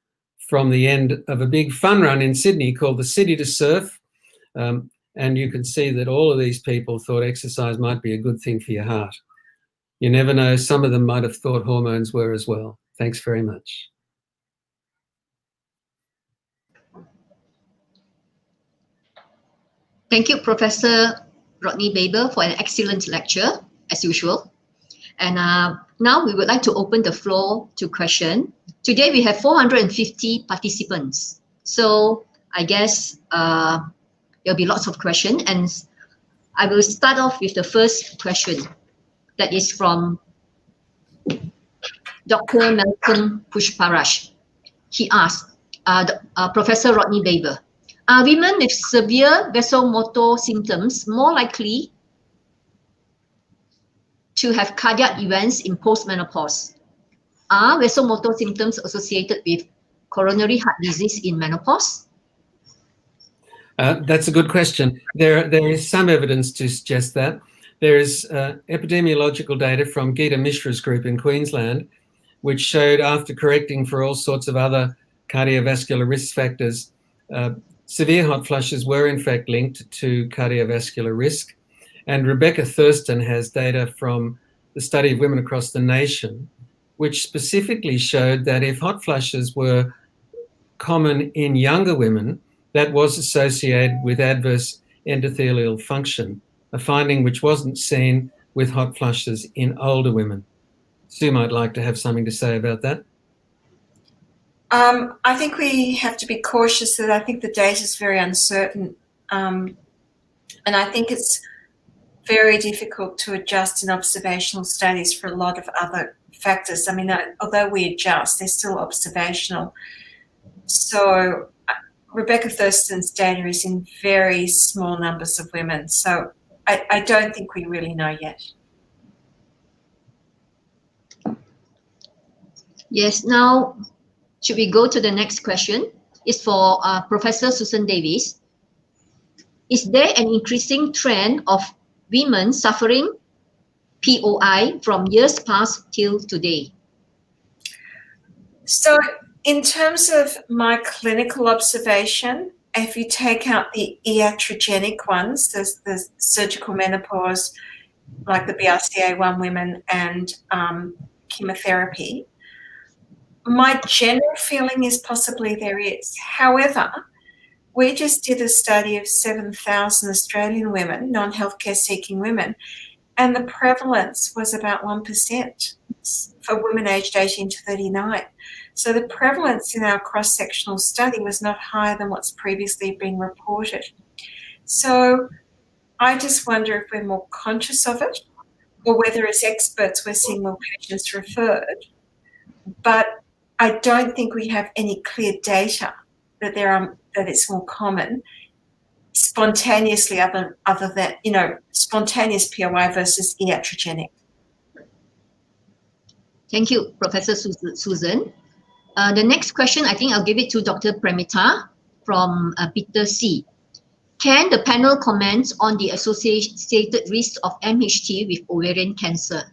from the end of a big fun run in Sydney called the City to Surf. And you can see that all of these people thought exercise might be a good thing for your heart. You never know, some of them might have thought hormones were as well. Thanks very much.
Thank you, Professor Rodney Baber, for an excellent lecture, as usual. And now we would like to open the floor to question. Today we have 450 participants. So I guess there'll be lots of questions. And I will start off with the first question that is from Dr. Malcolm Pushparash. He asked, Professor Rodney Baber, are women with severe vasomotor symptoms more likely to have cardiac events in postmenopause? Are vasomotor symptoms associated with coronary heart disease in menopause?
That's a good question. There is some evidence to suggest that. There is epidemiological data from Geeta Mishra's group in Queensland, which showed after correcting for all sorts of other cardiovascular risk factors, severe hot flushes were in fact linked to cardiovascular risk. And Rebecca Thurston has data from the study of women across the nation, which specifically showed that if hot flushes were common in younger women, that was associated with adverse endothelial function, a finding which wasn't seen with hot flushes in older women. Sue might like to have something to say about that.
I think we have to be cautious that I think the data is very uncertain. And I think it's very difficult to adjust in observational studies for a lot of other factors. I mean, although we adjust, they're still observational. So Rebecca Thurston's data is in very small numbers of women. So I don't think we really know yet.
Yes, now should we go to the next question? It's for Professor Susan Davis. Is there an increasing trend of women suffering POI from years past till today?
So in terms of my clinical observation, if you take out the iatrogenic ones, the surgical menopause, like the BRCA1 women and chemotherapy, my general feeling is possibly there is. However, we just did a study of 7,000 Australian women, non-healthcare seeking women, and the prevalence was about 1% for women aged 18 to 39. So the prevalence in our cross-sectional study was not higher than what's previously been reported. So I just wonder if we're more conscious of it or whether as experts we're seeing more patients referred. But I don't think we have any clear data that that it's more common spontaneously other than, spontaneous POI versus iatrogenic.
Thank you, Professor Susan. The next question, I think I'll give it to Dr. Premitha from Peter C. Can the panel comment on the associated risk of MHT with ovarian cancer?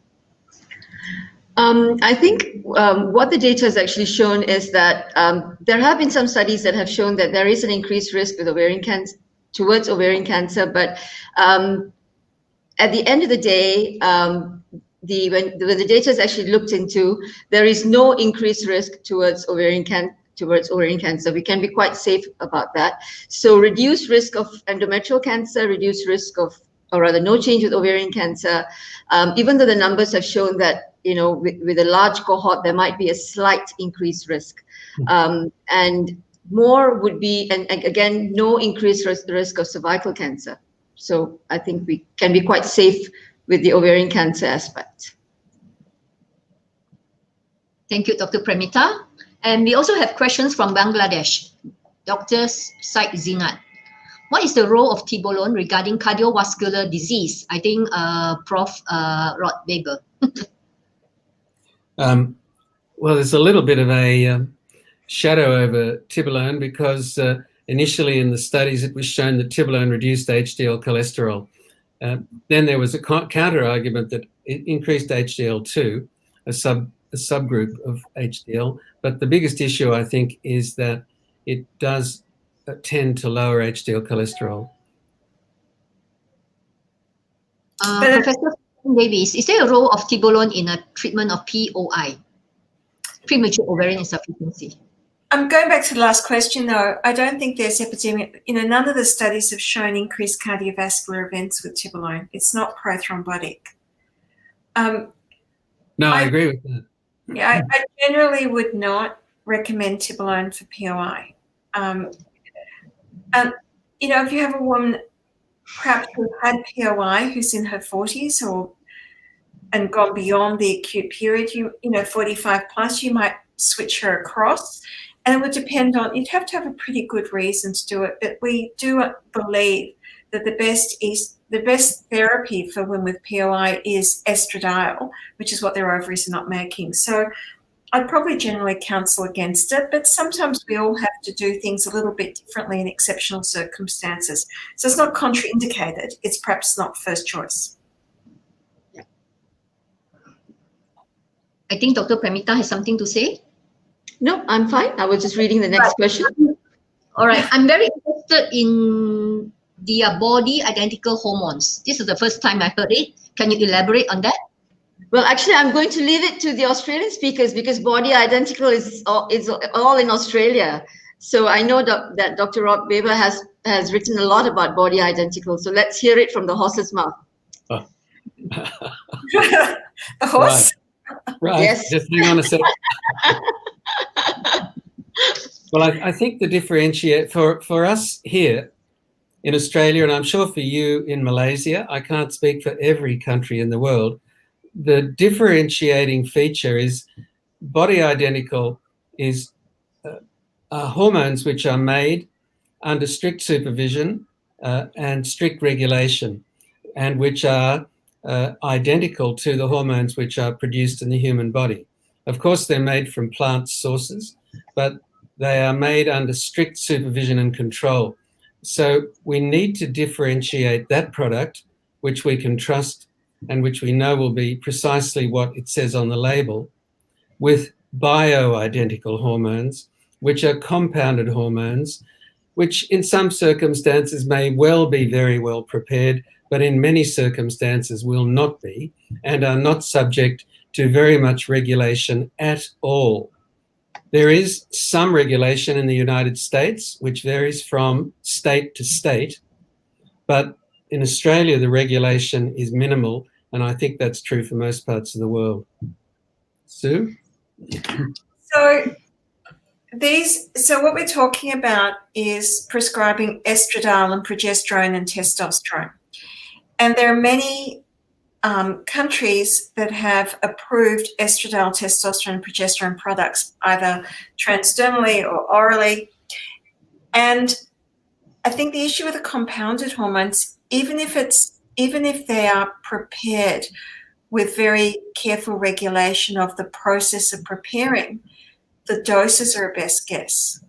I think what the data has actually shown is that there have been some studies that have shown that there is an increased risk with towards ovarian cancer, but at the end of the day, when the data is actually looked into, there is no increased risk towards ovarian cancer. We can be quite safe about that. So reduced risk of endometrial cancer, reduced risk of, or rather no change with ovarian cancer, even though the numbers have shown that, with a large cohort, there might be a slight increased risk. And more would be, and again, no increased risk of cervical cancer. So I think we can be quite safe with the ovarian cancer aspect.
Thank you, Dr. Premitha. And we also have questions from Bangladesh. Dr. Said Zinat. What is the role of tibolone regarding cardiovascular disease? I think Prof. Rod Baber.
Well, there's a little bit of a shadow over tibolone because initially in the studies it was shown that tibolone reduced HDL cholesterol. Then there was a counter argument that it increased HDL2, a subgroup of HDL. But the biggest issue, I think, is that it does tend to lower HDL cholesterol.
Professor Davis, is there a role of tibolone in a treatment of POI, premature ovarian insufficiency?
I'm going back to the last question, though. I don't think there's epidemic. None of the studies have shown increased cardiovascular events with tibolone. It's not prothrombotic.
No, I agree with that.
Yeah, I generally would not recommend tibolone for POI. And if you have a woman perhaps who had POI who's in her 40s and gone beyond the acute period, 45 plus, you might switch her across. And it would depend on, you'd have to have a pretty good reason to do it. But we do believe that the best therapy for women with POI is estradiol, which is what their ovaries are not making. So I'd probably generally counsel against it, but sometimes we all have to do things a little bit differently in exceptional circumstances. So it's not contraindicated. It's perhaps not first choice.
I think Dr. Premitha has something to say.
No, I'm fine. I was just reading the next question.
All right. I'm very interested in the body identical hormones. This is the first time I heard it. Can you elaborate on that?
Well, actually, I'm going to leave it to the Australian speakers because body identical is all in Australia. So I know that Dr. Rod Weber has written a lot about body identical. So let's hear it from the horse's mouth.
Oh.
The horse?
Right.
Yes.
Just hang on a second. Well, I think the differentiate for us here in Australia, and I'm sure for you in Malaysia, I can't speak for every country in the world, the differentiating feature is body identical is hormones which are made under strict supervision and strict regulation, and which are identical to the hormones which are produced in the human body. Of course, they're made from plant sources, but they are made under strict supervision and control. So we need to differentiate that product, which we can trust and which we know will be precisely what it says on the label, with bioidentical hormones, which are compounded hormones, which in some circumstances may well be very well prepared, but in many circumstances will not be, and are not subject to very much regulation at all. There is some regulation in the United States, which varies from state to state, but in Australia, the regulation is minimal, and I think that's true for most parts of the world. Sue?
So what we're talking about is prescribing estradiol and progesterone and testosterone. And there are many countries that have approved estradiol, testosterone, and progesterone products, either transdermally or orally. And I think the issue with the compounded hormones, even if they are prepared with very careful regulation of the process of preparing, the doses are a best guess.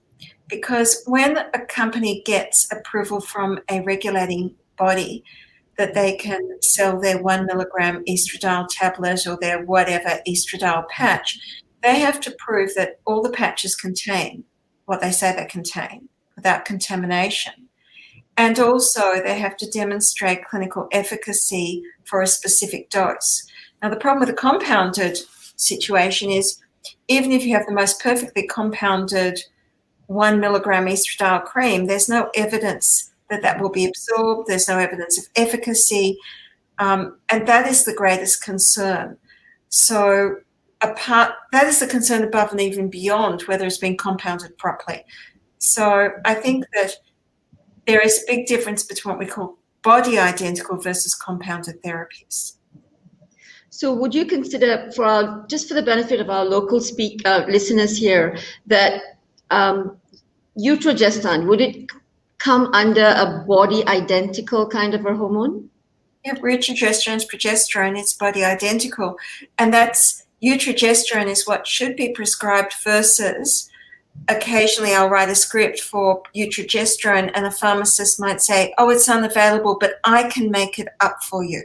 Because when a company gets approval from a regulating body that they can sell their 1 milligram estradiol tablet or their whatever estradiol patch, they have to prove that all the patches contain what they say they contain without contamination. And also they have to demonstrate clinical efficacy for a specific dose. Now, the problem with the compounded situation is even if you have the most perfectly compounded 1 milligram estradiol cream, there's no evidence that will be absorbed. There's no evidence of efficacy. And that is the greatest concern. So that is the concern above and even beyond whether it's been compounded properly. So I think that there is a big difference between what we call body identical versus compounded therapies.
So would you consider, just for the benefit of our local listeners here, that utrogestan, would it come under a body identical kind of a hormone?
Yeah, utrogesterone is progesterone, it's body identical. And utrogesterone is what should be prescribed versus occasionally I'll write a script for utrogesterone and a pharmacist might say, oh, it's unavailable, but I can make it up for you.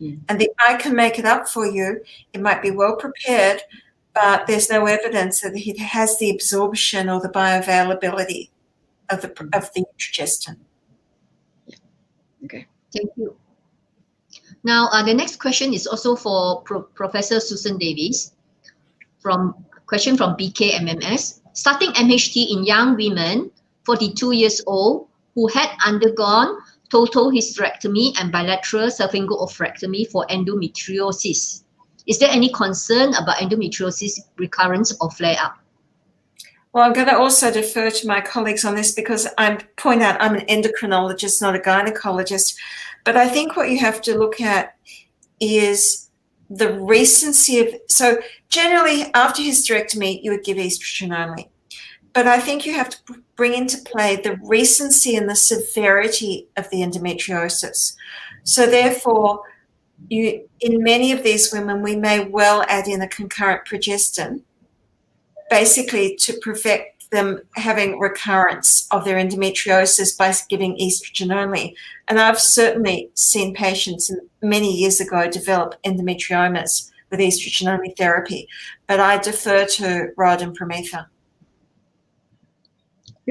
Mm. And the I can make it up for you, it might be well prepared, but there's no evidence that it has the absorption or the bioavailability of the utrogestan.
Okay.
Thank you. Now, the next question is also for Professor Susan Davies. Question from BKMMS. starting MHT in young women, 42 years old, who had undergone total hysterectomy and bilateral salpingo-oophorectomy for endometriosis. Is there any concern about endometriosis recurrence or flare-up?
Well, I'm going to also defer to my colleagues on this because I'm an endocrinologist, not a gynecologist. But I think what you have to look at is the recency of, so generally after hysterectomy, you would give estrogen only. But I think you have to bring into play the recency and the severity of the endometriosis. So therefore, in many of these women, we may well add in a concurrent progestin, basically to prevent them having recurrence of their endometriosis by giving estrogen only. And I've certainly seen patients many years ago develop endometriomas with estrogen only therapy, but I defer to Rod and Premitha.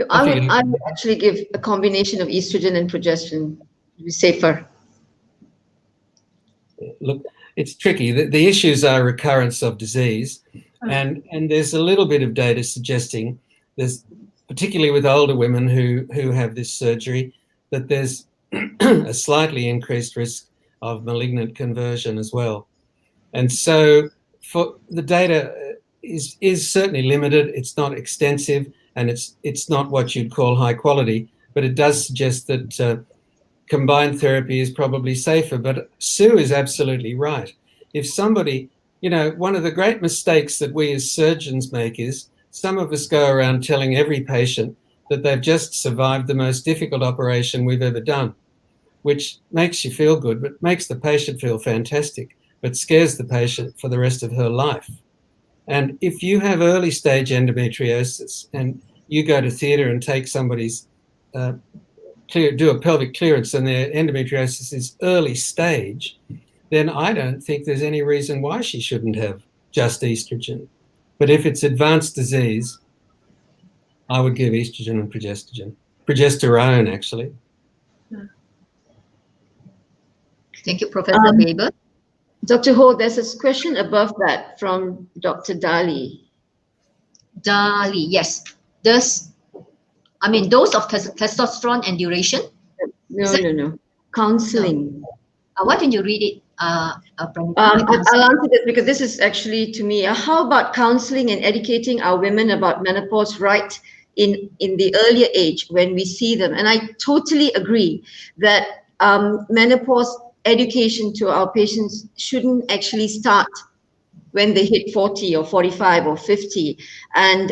I would actually give a combination of estrogen and progesterone to be safer.
Look, it's tricky. The issues are recurrence of disease, and there's a little bit of data suggesting there's, particularly with older women who have this surgery, that there's a slightly increased risk of malignant conversion as well. And so for the data is certainly limited. It's not extensive, and it's not what you'd call high quality, but it does suggest that combined therapy is probably safer. But Sue is absolutely right. If somebody, one of the great mistakes that we as surgeons make is some of us go around telling every patient that they've just survived the most difficult operation we've ever done, which makes you feel good, but makes the patient feel fantastic, but scares the patient for the rest of her life. And if you have early stage endometriosis and you go to theatre and take somebody's do a pelvic clearance and their endometriosis is early stage, then I don't think there's any reason why she shouldn't have just estrogen. But if it's advanced disease, I would give estrogen and progesterone actually.
Thank you, Professor Weber.
Dr. Ho, there's a question above that from Dr. Dali.
Dali, yes. Dose of testosterone and duration?
No. Counseling.
Why don't you read it?
I'll answer this because this is actually to me. How about counseling and educating our women about menopause right in the earlier age when we see them? And I totally agree that menopause education to our patients shouldn't actually start when they hit 40 or 45 or 50, and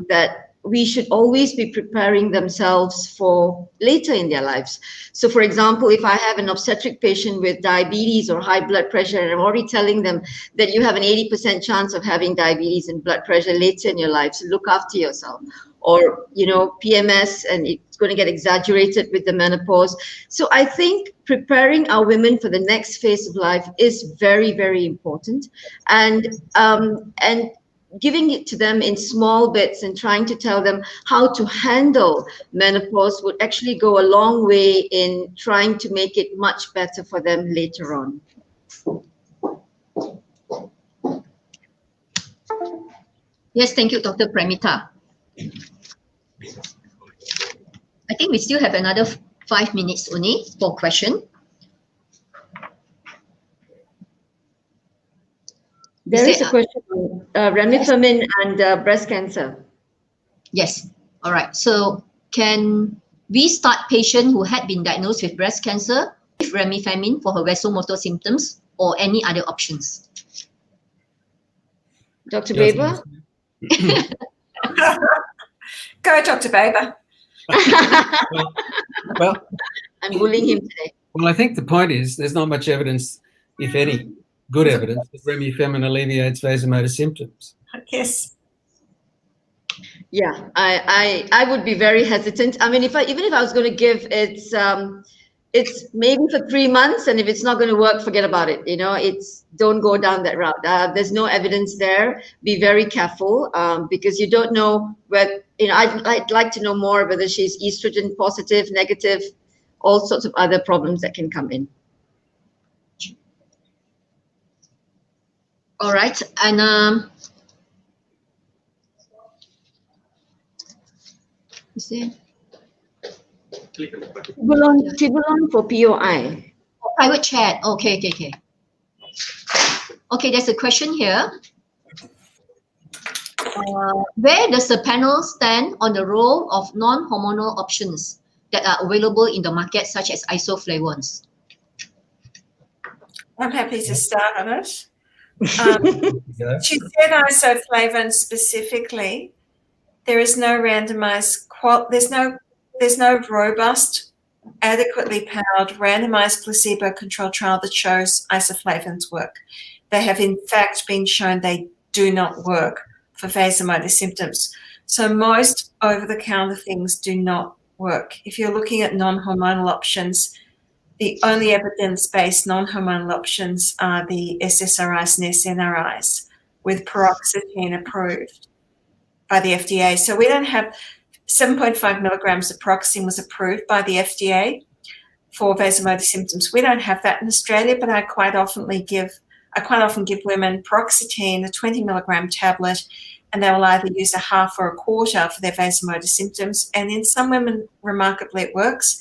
that we should always be preparing themselves for later in their lives. So for example, if I have an obstetric patient with diabetes or high blood pressure, and I'm already telling them that you have an 80% chance of having diabetes and blood pressure later in your life, so look after yourself. Or, PMS, and it's going to get exaggerated with the menopause. So I think preparing our women for the next phase of life is very, very important. And giving it to them in small bits and trying to tell them how to handle menopause would actually go a long way in trying to make it much better for them later on.
Yes, thank you, Dr. Premitha. I think we still have another 5 minutes only for question.
There is a question on remifemin and breast cancer.
Yes. All right. So can we start patient who had been diagnosed with breast cancer with remifemin for her vasomotor symptoms or any other options?
Dr. Weber?
Go, Dr. Weber.
Well,
I'm bullying him today.
Well, I think the point is there's not much evidence, if any, good evidence that remifemin alleviates vasomotor symptoms.
Yes.
Yeah, I would be very hesitant. I mean, even if I was going to give, it's maybe for 3 months, and if it's not going to work, forget about it. Don't go down that route. There's no evidence there. Be very careful because you don't know whether, I'd like to know more whether she's estrogen positive, negative, all sorts of other problems that can come in.
All right, and Is there
Tribulon for POI.
private chat? Okay. Okay, there's a question here. Where does the panel stand on the role of non-hormonal options that are available in the market, such as isoflavones?
I'm happy to start on it. She said isoflavones specifically. There is no randomized, there's no robust, adequately powered, randomized placebo-controlled trial that shows isoflavones work. They have in fact been shown they do not work for vasomotor symptoms. So most over-the-counter things do not work. If you're looking at non-hormonal options, the only evidence-based non-hormonal options are the SSRIs and SNRIs with paroxetine approved by the FDA. So we don't have 7.5 milligrams of paroxetine was approved by the FDA for vasomotor symptoms. We don't have that in Australia, but I quite often give women paroxetine, a 20 milligram tablet, and they will either use a half or a quarter for their vasomotor symptoms. And in some women, remarkably, it works.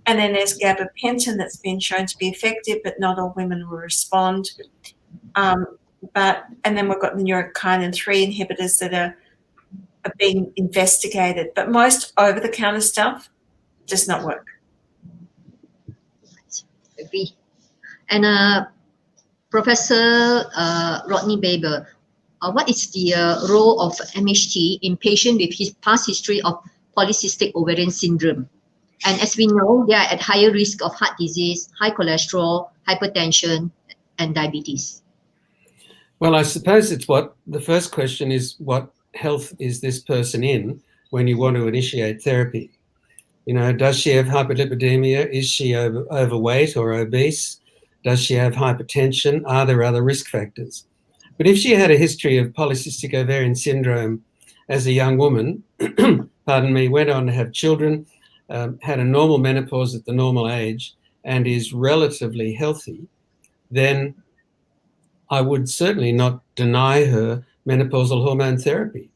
And then there's gabapentin that's been shown to be effective, but not all women will respond. And then we've got the neurokinin 3 inhibitors that are being investigated. But most over-the-counter stuff does not work.
Agree. And Professor Rodney Baber, what is the role of MHT in patients with his past history of polycystic ovarian syndrome? And as we know, they are at higher risk of heart disease, high cholesterol, hypertension, and diabetes.
Well, I suppose it's the first question is, what health is this person in when you want to initiate therapy? You know, does she have hyperlipidemia? Is she overweight or obese? Does she have hypertension? Are there other risk factors? But if she had a history of polycystic ovarian syndrome as a young woman, pardon me, went on to have children, had a normal menopause at the normal age, and is relatively healthy, then I would certainly not deny her menopausal hormone therapy.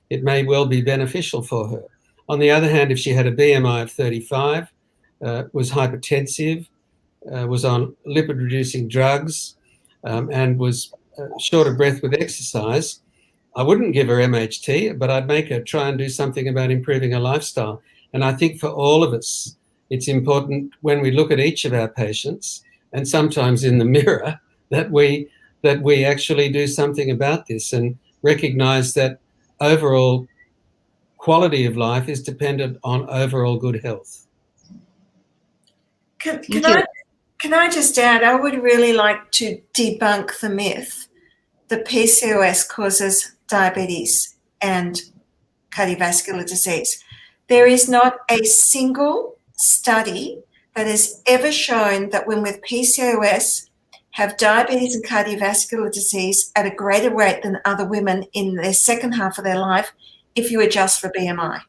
It may well be beneficial for her. On the other hand, if she had a BMI of 35, was hypertensive, was on lipid-reducing drugs, and was short of breath with exercise, I wouldn't give her MHT, but I'd make her try and do something about improving her lifestyle. And I think for all of us, it's important when we look at each of our patients, and sometimes in the mirror, that we actually do something about this and recognise that overall quality of life is dependent on overall good health.
Can I just add, I would really like to debunk the myth that PCOS causes diabetes and cardiovascular disease. There is not a single study that has ever shown that women with PCOS have diabetes and cardiovascular disease at a greater rate than other women in their second half of their life if you adjust for BMI.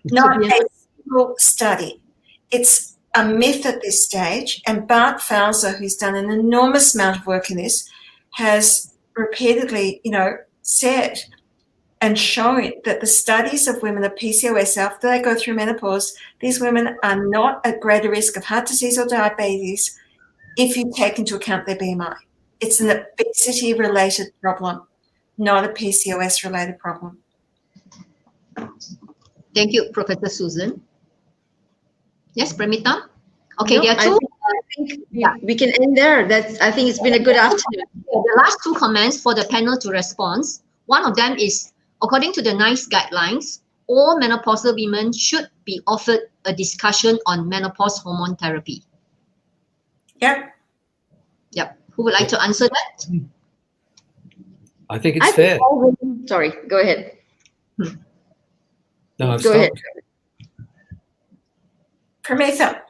Not a single study. It's a myth at this stage, and Bart Fauser, who's done an enormous amount of work in this, has repeatedly, said and shown that the studies of women with PCOS after they go through menopause, these women are not at greater risk of heart disease or diabetes if you take into account their BMI. It's an obesity-related problem, not a PCOS-related problem.
Thank you, Professor Susan. Yes, Premitha? Okay, there are two.
I think we can end there. I think it's been a good afternoon.
The last two comments for the panel to respond. One of them is, according to the NICE guidelines, all menopausal women should be offered a discussion on menopause hormone therapy. Yep. Who would like to answer that?
I think it's fair.
Sorry, go ahead.
No, I've
go
stopped.
ahead.
Premitha.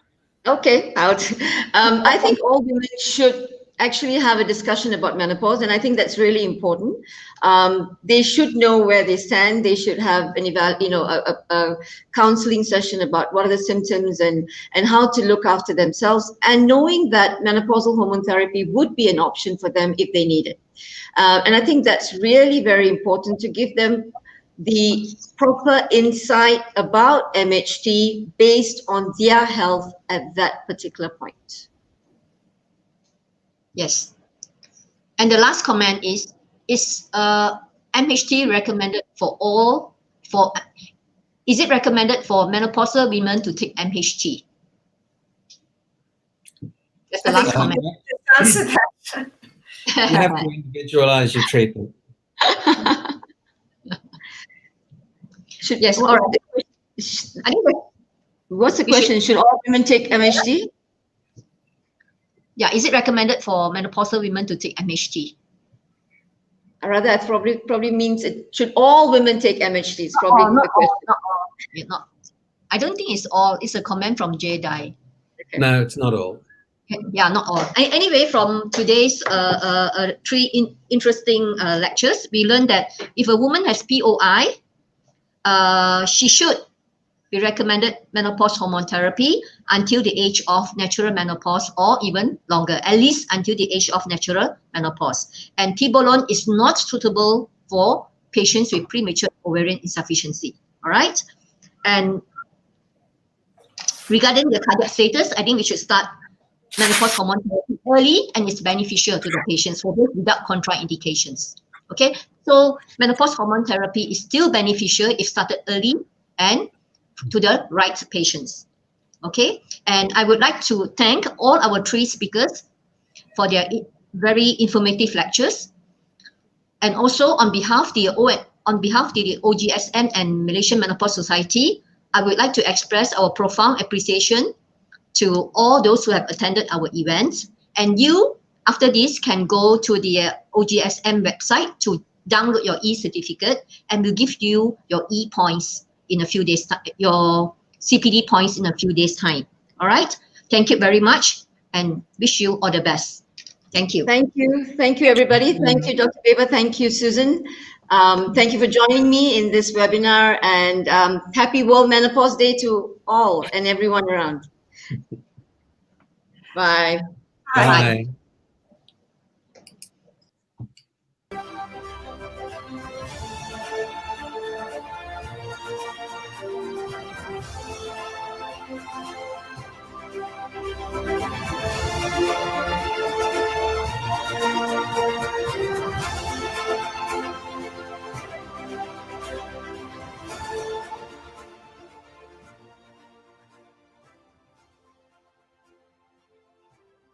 Okay, out. I think all women should actually have a discussion about menopause, and I think that's really important. They should know where they stand. They should have a counseling session about what are the symptoms and how to look after themselves, and knowing that menopausal hormone therapy would be an option for them if they need it. And I think that's really very important to give them the proper insight about MHT based on their health at that particular point.
Yes. And the last comment is MHT recommended for all, is it recommended for menopausal women to take MHT? That's the last comment.
Just answer that.
You have to individualize your treatment.
Yes, all right. I think
What's the question? Should all women take MHT?
yeah, is it recommended for menopausal women to take MHT?
Rather, that probably means it should all women take MHT. It's probably the question.
Not all. Yeah, not. I don't think it's all. It's a comment from J Dai.
Okay.
No, it's not all.
Yeah, not all. Anyway, from today's three interesting lectures, we learned that if a woman has POI, she should be recommended menopause hormone therapy until the age of natural menopause, or even longer, at least until the age of natural menopause. And tibolone is not suitable for patients with premature ovarian insufficiency. All right. And regarding the cardiac status, I think we should start menopause hormone therapy early, and it's beneficial to the patients for those without contraindications. Okay, so menopause hormone therapy is still beneficial if started early and to the right patients. Okay, and I would like to thank all our three speakers for their very informative lectures, and also on behalf of the OGSM and Malaysian Menopause Society, I would like to express our profound appreciation to all those who have attended our events. And you, after this, can go to the OGSM website to download your e-certificate, and we'll give you your e-points in a few days, your CPD points in a few days' time. All right. Thank you very much, and wish you all the best. Thank you.
Thank you. Thank you, everybody. Thank you, Dr. Beba. Thank you, Susan. Thank you for joining me in this webinar, and happy World Menopause Day to all and everyone around. Bye.
Bye.
Bye.